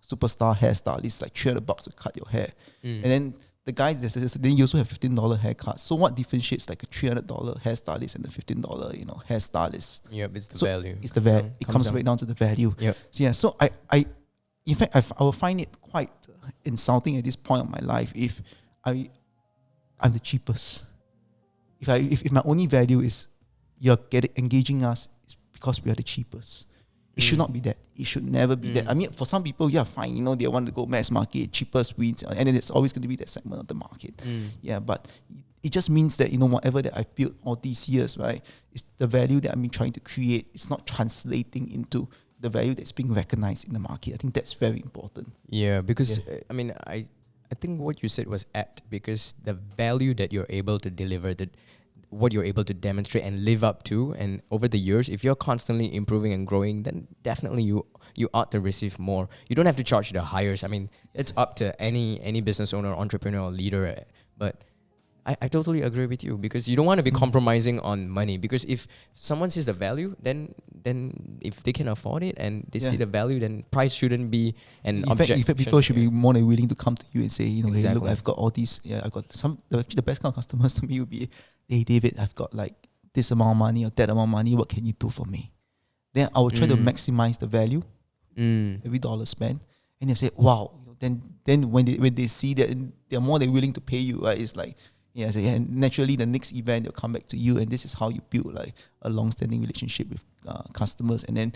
superstar hairstylist like $300 to cut your hair, and then the guy then you also have $15 haircut. So what differentiates like a $300 hairstylist and the $15 hairstylist? Yep, it's the value. It's the value. It comes right down to the value. Yep. So yeah. So I in fact I will find it quite insulting at this point of my life if I'm the cheapest. If my only value is you're engaging us is because we are the cheapest. It should not be that. It should never be that. I mean, for some people, yeah, fine. They want to go mass market, cheapest wins, and then it's always going to be that segment of the market. Yeah, but it just means that whatever that I've built all these years, right, is the value that I've been trying to create. It's not translating into the value that's being recognized in the market. I think that's very important. Yeah, because I think what you said was apt, because the value that you're able to deliver, what you're able to demonstrate and live up to, and over the years, if you're constantly improving and growing, then definitely you ought to receive more. You don't have to charge the highest. I mean, it's up to any business owner, entrepreneur, or leader. But I totally agree with you, because you don't want to be compromising on money, because if someone sees the value, then if they can afford it and they see the value, then price shouldn't be an objection. In fact, people should be more than willing to come to you and say, hey, Exactly. look, I've got all these. Yeah, I've got the best kind of customers to me would be, hey, David, I've got like this amount of money or that amount of money. What can you do for me? Then I will try to maximize the value every dollar spent, and they say, wow. Then when they see that, they're more than willing to pay you. Right? It's like. Yeah, so and naturally the next event they'll come back to you, and this is how you build like a long-standing relationship with customers, and then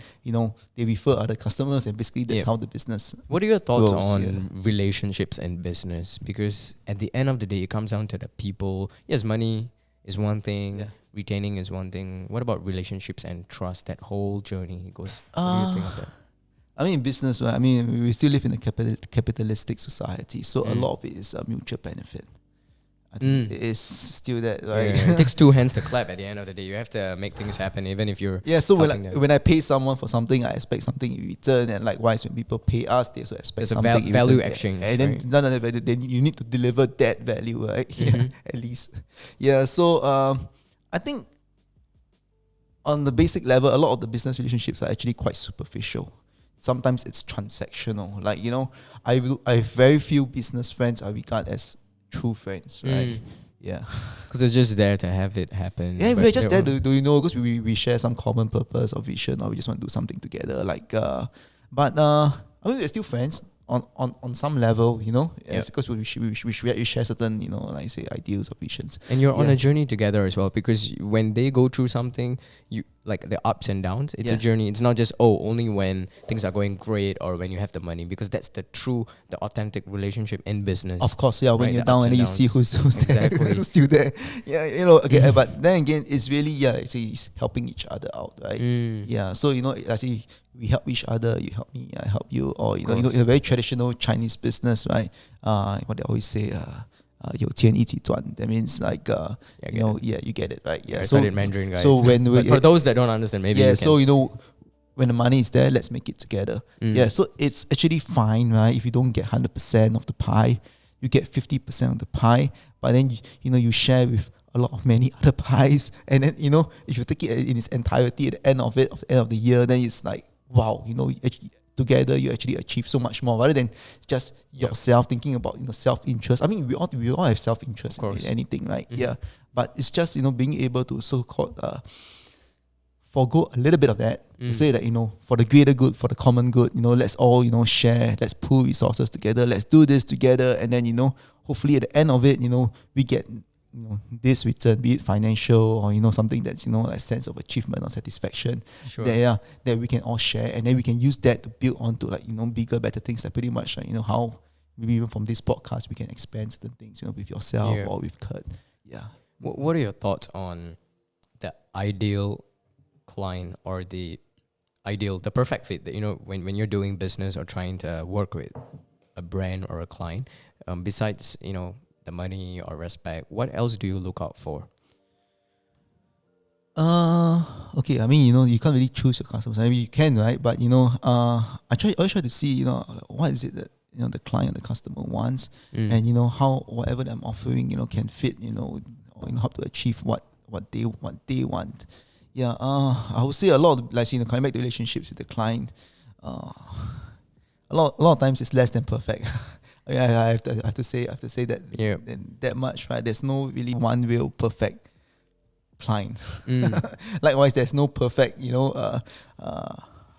they refer other customers, and basically that's how the business. What are your thoughts grows, on relationships and business? Because at the end of the day, it comes down to the people. Yes, money is one thing, retaining is one thing. What about relationships and trust? That whole journey goes. What do you think of that? I mean, in business, right? I mean, we still live in a capitalistic society, so a lot of it is a mutual benefit. I think it is still that, right? Yeah, it takes two hands to clap at the end of the day. You have to make things happen, even if you're so helping them. when I pay someone for something, I expect something in return, and likewise when people pay us, they also expect There's a something in value return. exchange, And then right? none of that, then you need to deliver that value, right? Yeah, at least. Yeah, so I think on the basic level, a lot of the business relationships are actually quite superficial. Sometimes it's transactional. Like, I have very few business friends I regard as true friends, right? Yeah. Because they're just there to have it happen. Yeah, but we're just there to because we share some common purpose or vision, or we just want to do something together. Like, but I mean, we're still friends on some level, yes, because we share certain, like say ideals or visions. And you're on a journey together as well, because when they go through something, you like the ups and downs, it's a journey. It's not just only when things are going great or when you have the money, because that's the authentic relationship in business. Of course, yeah. When right? you're The down ups and then you see who's exactly. there, who's still there. Yeah, okay. But then again, it's really it's helping each other out, right? Yeah. So I say we help each other. You help me, I help you. Or in a very traditional Chinese business, right? What they always say, 有钱一起赚. That means like you get it, right? Yeah. I So studied Mandarin, guys. so when but for those that don't understand, maybe you can. so when the money is there, let's make it together. Yeah. So it's actually fine, right? If you don't get 100% of the pie, you get 50% of the pie. But then you share with a lot of many other pies, and then if you take it in its entirety at the end of the year, then it's like wow, actually, together you actually achieve so much more rather than just yourself thinking about self-interest. I mean, we all have self-interest in anything, right? Yeah, but it's just being able to so-called forgo a little bit of that to say that, for the greater good, for the common good, let's all, share, let's pool resources together, let's do this together. And then, hopefully at the end of it, we get, this return, be it financial or, something that's, a sense of achievement or satisfaction that we can all share. And then we can use that to build on to bigger, better things, like pretty much like, how maybe even from this podcast, we can expand certain things, with yourself or with Kurt. Yeah. What are your thoughts on the ideal client or the perfect fit that, when you're doing business or trying to work with a brand or a client, besides, the money or respect, what else do you look out for? Okay, I mean, you can't really choose your customers. I mean, you can, right? But, I always try to see, what is it that, the client, the customer wants, and, how whatever that I'm offering, can fit, or, help to achieve what they want. Yeah, I would say a lot of, like, coming back to relationships with the client, a lot of times it's less than perfect. Yeah, I have to say that much, right? There's no really one real perfect client. Likewise, there's no perfect,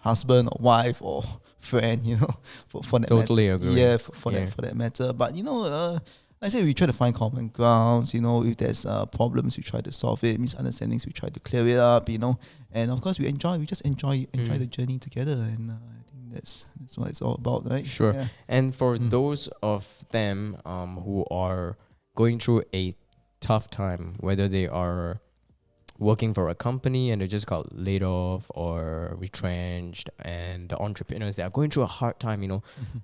husband or wife or friend, for that totally matter. agree. Yeah, for that matter. But like I say, we try to find common grounds. If there's problems, we try to solve it. Misunderstandings, we try to clear it up. And of course, we just enjoy the journey together. And I think that's what it's all about, right? Sure. Yeah. And for those of them who are going through a tough time, whether they are working for a company and they just got laid off or retrenched, and the entrepreneurs that are going through a hard time,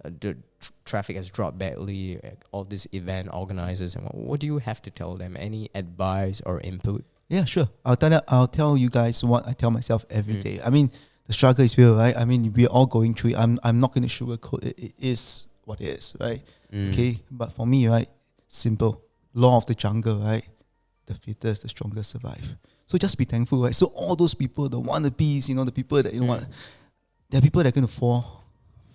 the traffic has dropped badly, all these event organizers, and what do you have to tell them? Any advice or input? Yeah, sure. I'll tell you guys what I tell myself every day. I mean, the struggle is real, right? I mean, we're all going through it. I'm not going to sugarcoat it. It is what it is, right? Okay, but for me, right, simple. Law of the jungle, right? The fittest, the strongest survive. So just be thankful, right? So all those people, the wannabes, the people that, what, there are people that are going to fall,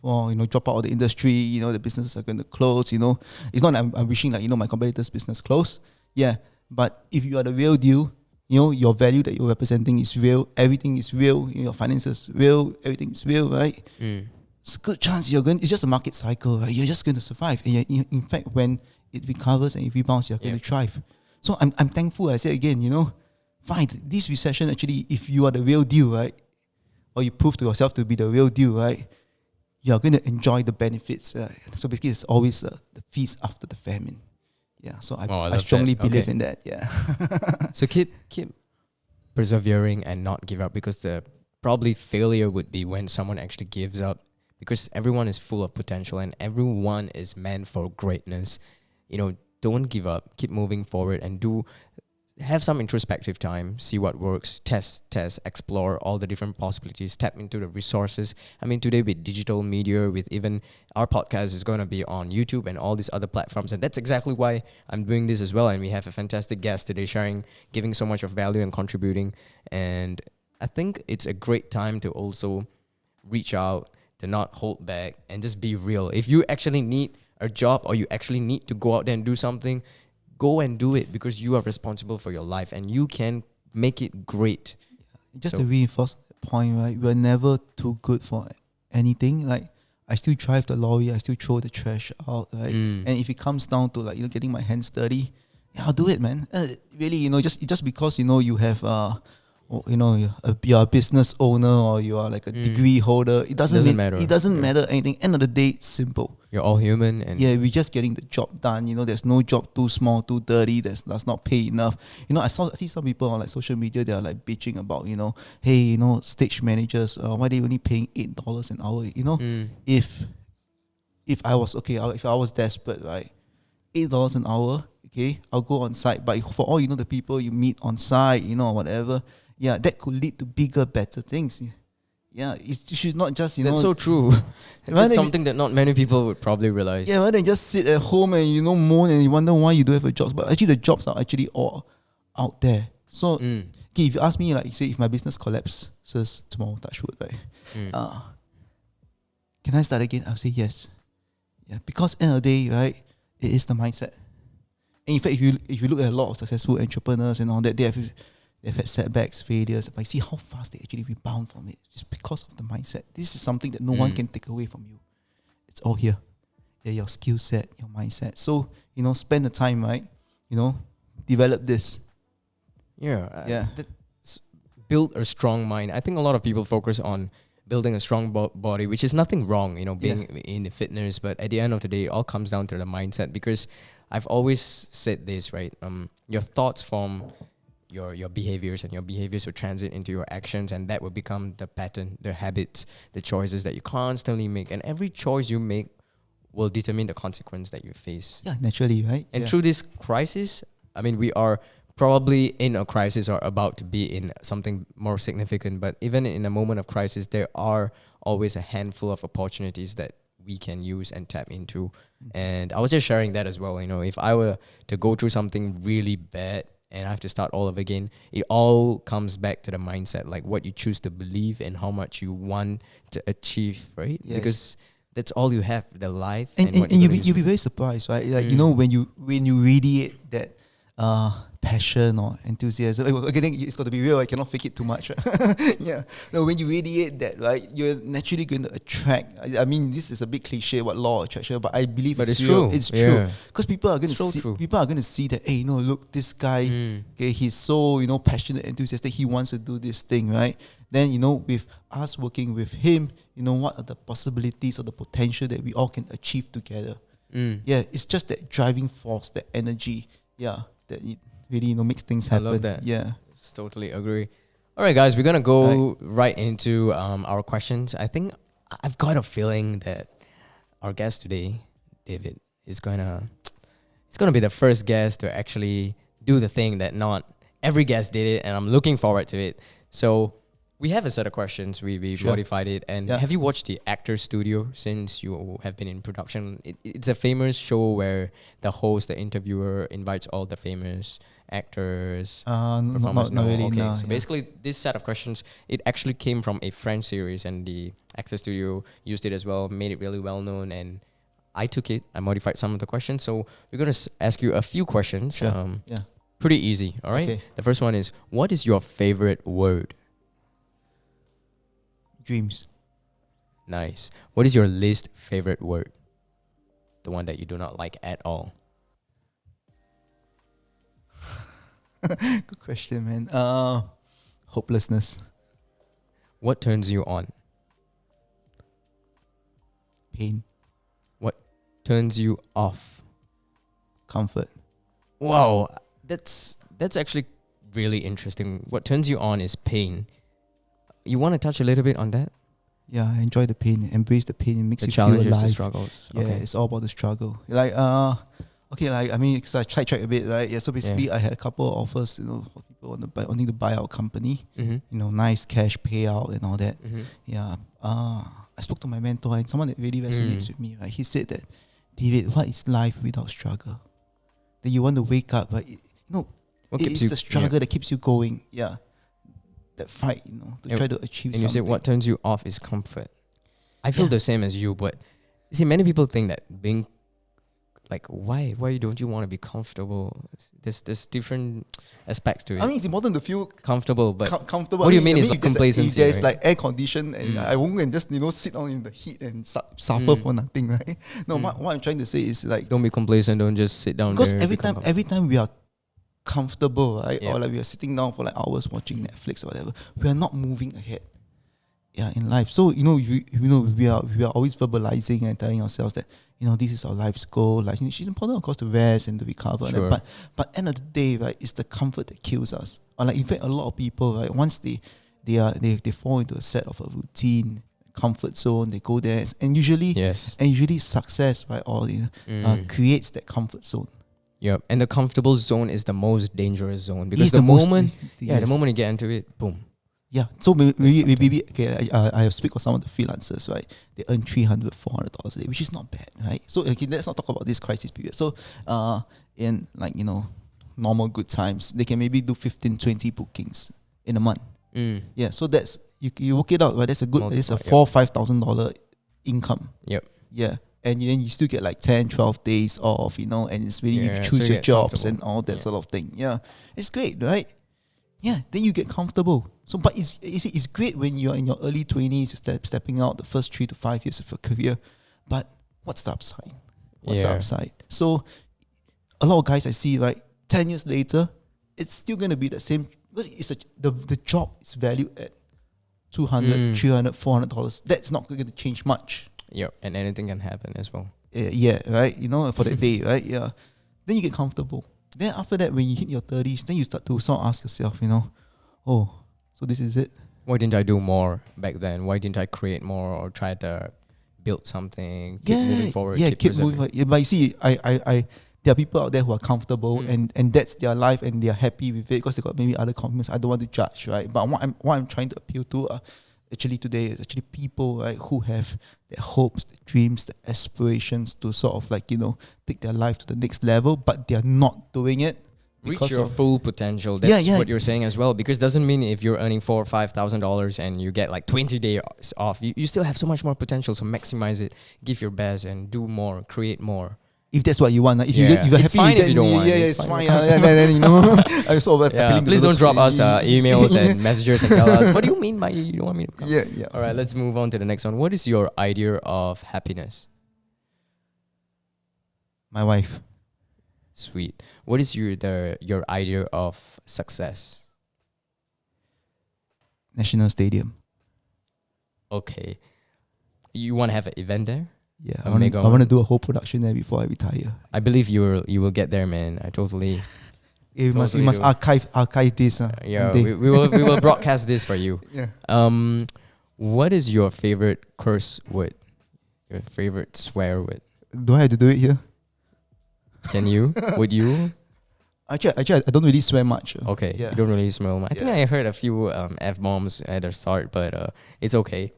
drop out of the industry, the businesses are going to close, It's not that I'm wishing like, my competitor's business close. Yeah. But if you are the real deal, your value that you're representing is real, everything is real, your finances real, everything is real, right? It's a good chance it's just a market cycle, right? You're just going to survive. And in fact, when it recovers and it rebounds, you're going to thrive. So I'm thankful, I say again, fine, this recession actually, if you are the real deal, right, or you prove to yourself to be the real deal, right, you're going to enjoy the benefits. So basically, it's always the feast after the famine. Yeah, so I strongly believe in that. Yeah. So keep persevering and not give up, because the probably failure would be when someone actually gives up, because everyone is full of potential and everyone is meant for greatness. Don't give up. Keep moving forward and have some introspective time, see what works, test, explore all the different possibilities, tap into the resources. I mean, today with digital media, with even our podcast is going to be on YouTube and all these other platforms. And that's exactly why I'm doing this as well. And we have a fantastic guest today giving so much of value and contributing. And I think it's a great time to also reach out, to not hold back and just be real. If you actually need a job or you actually need to go out there and do something, go and do it, because you are responsible for your life and you can make it great. Just to reinforce the point, right? We're never too good for anything. Like, I still drive the lorry, I still throw the trash out, right? And if it comes down to getting my hands dirty, I'll do it, man. Really, just because you have you're a business owner or you are like a degree holder, it doesn't matter. It doesn't matter anything. End of the day, it's simple. You're all human, and we're just getting the job done. There's no job too small, too dirty, that's not pay enough. I see some people on social media, they're like bitching about, hey, stage managers, why they only paying $8 an hour? If I was desperate, right, $8 an hour, okay, I'll go on site. But for all the people you meet on site, whatever, that could lead to bigger, better things. Yeah, it should not just, That's so true. That's something that not many people would probably realize. Yeah, rather than just sit at home and, moan and you wonder why you don't have a job. But actually, the jobs are actually all out there. So, okay, if you ask me, like, say, if my business collapses tomorrow, touch wood, right? Can I start again? I'll say yes. Yeah, because end of the day, right, it is the mindset. And in fact, if you look at a lot of successful entrepreneurs and all that, they they've had setbacks, failures, but I see how fast they actually rebound from it just because of the mindset. This is something that no one can take away from you. It's all here. Yeah, your skill set, your mindset. So, spend the time, right? Develop this. Yeah. Build a strong mind. I think a lot of people focus on building a strong body, which is nothing wrong, being in the fitness. But at the end of the day, it all comes down to the mindset, because I've always said this, right? Your thoughts form your behaviors, and your behaviors will transit into your actions, and that will become the pattern, the habits, the choices that you constantly make. And every choice you make will determine the consequence that you face. Yeah, naturally, right? And through this crisis, I mean, we are probably in a crisis or about to be in something more significant. But even in a moment of crisis, there are always a handful of opportunities that we can use and tap into. And I was just sharing that as well. If I were to go through something really bad and I have to start all over again, it all comes back to the mindset, like what you choose to believe and how much you want to achieve, right? Yes. Because that's all you have, the life. And you'll be very surprised, right? Like, when you radiate that passion or enthusiasm. Again, it's got to be real. I cannot fake it too much. Right? Yeah. No, when you radiate that, right, you're naturally going to attract. I mean, this is a big cliche, what law of attraction, but I believe it's real. True. It's true. Because people are going to see. People are going to see that. Hey, look, this guy. Okay, he's so passionate, enthusiastic. He wants to do this thing, right? Then with us working with him, what are the possibilities or the potential that we all can achieve together? Yeah, it's just that driving force, that energy. Yeah, that it really makes things happen. I love that. Yeah, totally agree. All right, guys, we're gonna go right into our questions. I think I've got a feeling that our guest today, David, is gonna be the first guest to actually do the thing that not every guest did it, and I'm looking forward to it. So we have a set of questions. We modified it. And have you watched the Actors Studio since you have been in production? It's a famous show where the host, the interviewer, invites all the famous actors, performers. Not really. Okay, No, so basically this set of questions, it actually came from a French series, and the Actors Studio used it as well, made it really well known, and I took it. I modified some of the questions. So we're going to ask you a few questions. Sure. Pretty easy, all right? Okay. The first one is, what is your favorite word? Dreams. Nice. What is your least favorite word? The one that you do not like at all. Good question, man. Hopelessness. What turns you on? Pain. What turns you off? Comfort. Wow, that's actually really interesting. What turns you on is pain. You want to touch a little bit on that? Yeah, I enjoy the pain, embrace the pain. It makes you feel challenges, alive. the struggles. Yeah, it's all about the struggle. Like, so I sidetrack a bit, right? Yeah, so basically I had a couple of offers, for people wanting to buy our company. Nice cash payout and all that. Yeah. I spoke to my mentor, and someone that really resonates with me, right? He said that, David, what is life without struggle? That you want to wake up, right? It's the struggle that keeps you going. Yeah. That fight, to try to achieve something. And you said what turns you off is comfort. I feel the same as you, but you see, many people think that being like, why don't you want to be comfortable? There's different aspects to it. I mean, it's important to feel comfortable, but comfortable. What do you mean is like complacency? If there's right? like air condition, and I won't just sit down in the heat and suffer for nothing, right? No, what I'm trying to say is like, don't be complacent. Don't just sit down. Because every time we are comfortable, right? Or like we are sitting down for like hours watching Netflix or whatever, we are not moving ahead. Yeah, in life. So we are always verbalizing and telling ourselves that this is our life's goal. Like it's important, of course, to rest and to recover. Sure. But end of the day, right, it's the comfort that kills us. Or like in fact, a lot of people, right, once they fall into a set of a routine, comfort zone, they go there, and usually success, right, or creates that comfort zone. Yep, and the comfortable zone is the most dangerous zone, because the moment you get into it, boom. Yeah, so maybe I have speak of some of the freelancers, right? They earn $300, $400 a day, which is not bad, right? So let's not talk about this crisis period. So in normal good times, they can maybe do 15, 20 bookings in a month. Yeah, so that's you work it out, right? That's a good, it's a $4,000-$5,000 income. Yep. Yeah. And then you still get like 10, 12 days off, and it's really you choose your jobs and all that sort of thing. Yeah, it's great, right? Yeah, then you get comfortable. So, but it's great when you're in your early 20s, stepping out the first 3 to 5 years of your career. But what's the upside? What's the upside? So, a lot of guys I see, right, 10 years later, it's still going to be the same. Because the job is valued at $200, $300, $400. That's not going to change much. Yeah, and anything can happen as well. Yeah, right? You know, for that day, right? Yeah. Then you get comfortable. Then after that, when you hit your 30s, then you start to sort of ask yourself, you know, oh, so this is it? Why didn't I do more back then? Why didn't I create more or try to build something? Keep moving forward. Yeah, keep moving forward. Yeah, but you see, there are people out there who are comfortable and that's their life and they are happy with it because they got maybe other commitments. I don't want to judge, right? But what I'm trying to appeal to actually today is actually people, right, who have their hopes, their dreams, their aspirations to sort of like, you know, take their life to the next level, but they are not doing it. Reach your full potential. That's what you're saying as well. Because doesn't mean if you're earning $4,000 or $5,000 and you get like 20 days off, you still have so much more potential. So maximize it, give your best, and do more, create more. If that's what you want, if you're happy, it's fine if you don't want. Yeah, it's fine. Then you know, I'm so appealing to please don't those drop us emails and messages and tell us what do you mean by you don't want me to come. Yeah. All right, let's move on to the next one. What is your idea of happiness? My wife. Sweet. What is your idea of success? National Stadium. Okay. You want to have an event there? Yeah, I want to do a whole production there before I retire. I believe you will get there, man. I totally. We must archive this. Yeah, we will broadcast this for you. Yeah. What is your favorite curse word? Your favorite swear word? Do I have to do it here? Can you? Would you? Actually, I don't really swear much. Okay, Yeah. you don't really smell much. I think I heard a few F-bombs at the start, but it's okay.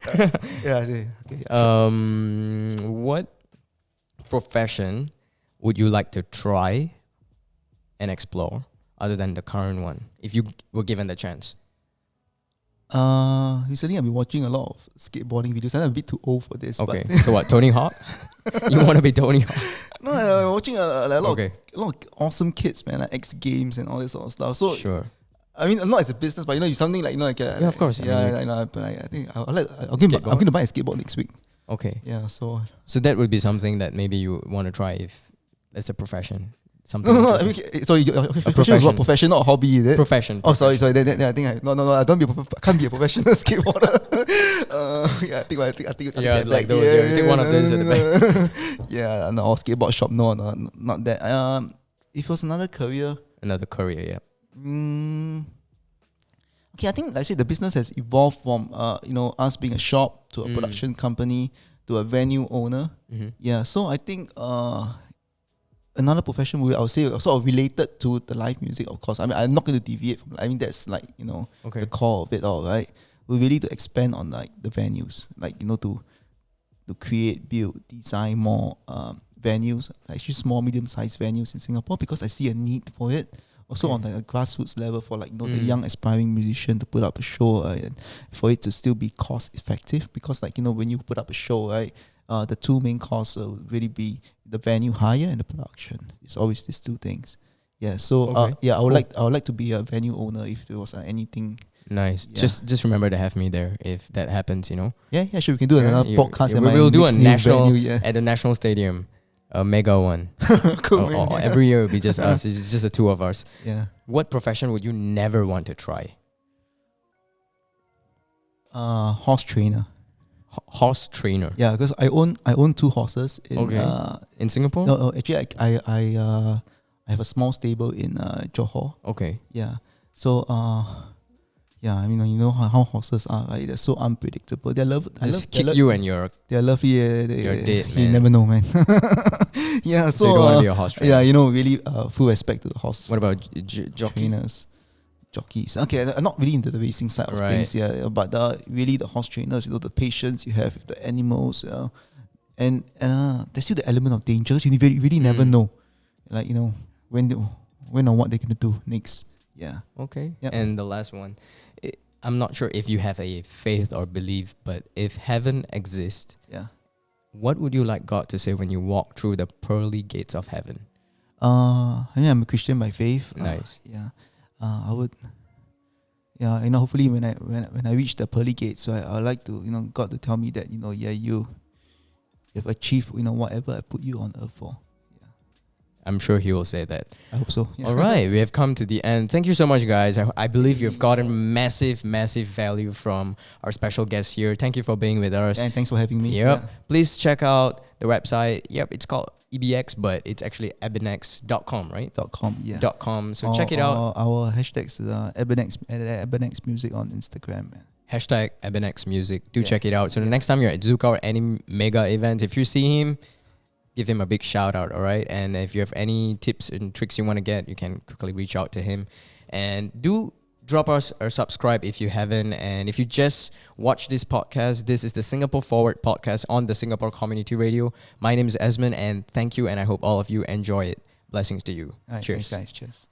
Yeah, I see. Okay. What profession would you like to try and explore other than the current one, if you were given the chance? Recently I've been watching a lot of skateboarding videos. I'm a bit too old for this. Okay, but so what, Tony Hawk? You want to be Tony Hawk? No, I'm watching a lot of awesome kids, man, like X Games and all this sort of stuff. So Sure. I mean, not as a business, but you know, you something like, you know, like Yeah, of course. I know. But I think I'm going to buy a skateboard next week. Okay. Yeah, so that would be something that maybe you want to try if it's a profession. Something no. I mean, so your question is what, profession, not a hobby, is it? Profession. Oh, sorry. Then I think I can't be a professional skateboarder. I think like those. You take one of those at the back. Yeah, no, or skateboard shop. No, not that. If it was another career. Another career, yeah. Okay, I think, like I said, the business has evolved from us being a shop to a production company to a venue owner. Mm-hmm. Yeah, so I think another profession I would say sort of related to the live music, of course. I mean, I'm not going to deviate from. I mean, that's like the core of it all, right? We're really to expand on like the venues, like to create, build, design more venues, actually small, medium-sized venues in Singapore, because I see a need for it. Also on like a grassroots level for like the young aspiring musician to put up a show and for it to still be cost effective, because like when you put up a show, right, the two main costs will really be the venue hire and the production. It's always these two things. Yeah. So I would like to be a venue owner if there was anything. Nice. Yeah. Just remember to have me there if that happens. Yeah. Sure. We can do another podcast. We'll do a national venue, at the National Stadium. A mega one. Cool. Every year it'll be just us. It's just the two of us. Yeah. What profession would you never want to try? Horse trainer. Horse trainer. Yeah, because I own 2 horses in Singapore? No, actually I have a small stable in Johor. Okay. Yeah. So yeah, I mean, how horses are, right? They're so unpredictable. They're you and you're lovely. You're dead, man. You never know, man. Yeah, so you don't want to be a horse trainer. Yeah, really full respect to the horse. What about trainers? Jockeys. Okay, I'm not really into the racing side of things, but really the horse trainers, the patience you have with the animals, and there's still the element of danger. You really never know, like when or what they're gonna do next. Yeah. Okay. Yep. And the last one, I'm not sure if you have a faith or belief, but if heaven exists, what would you like God to say when you walk through the pearly gates of heaven? I mean, I'm a Christian by faith. Nice. Yeah. I would yeah, hopefully when I reach the pearly gates, right, I'd like to, God to tell me that, you've achieved, whatever I put you on earth for. Yeah. I'm sure he will say that. I hope so. Yeah. All right, we have come to the end. Thank you so much, guys. I believe you've gotten massive value from our special guest here. Thank you for being with us. And thanks for having me. Yep. Yeah. Please check out the website. Yep, it's called EBX, but it's actually ebenex.com, right? .com, yeah. .com. So check it out. Our hashtags Ebenex Music on Instagram. Hashtag Ebenex Music. Do check it out. So the next time you're at Zouk or any mega event, if you see him, give him a big shout out, all right? And if you have any tips and tricks you want to get, you can quickly reach out to him. And do drop us or subscribe if you haven't. And if you just watch this podcast, this is the Singapore Forward podcast on the Singapore Community Radio. My name is Ezmond, and thank you, and I hope all of you enjoy it. Blessings to you. All right, Cheers. thanks, guys. Cheers.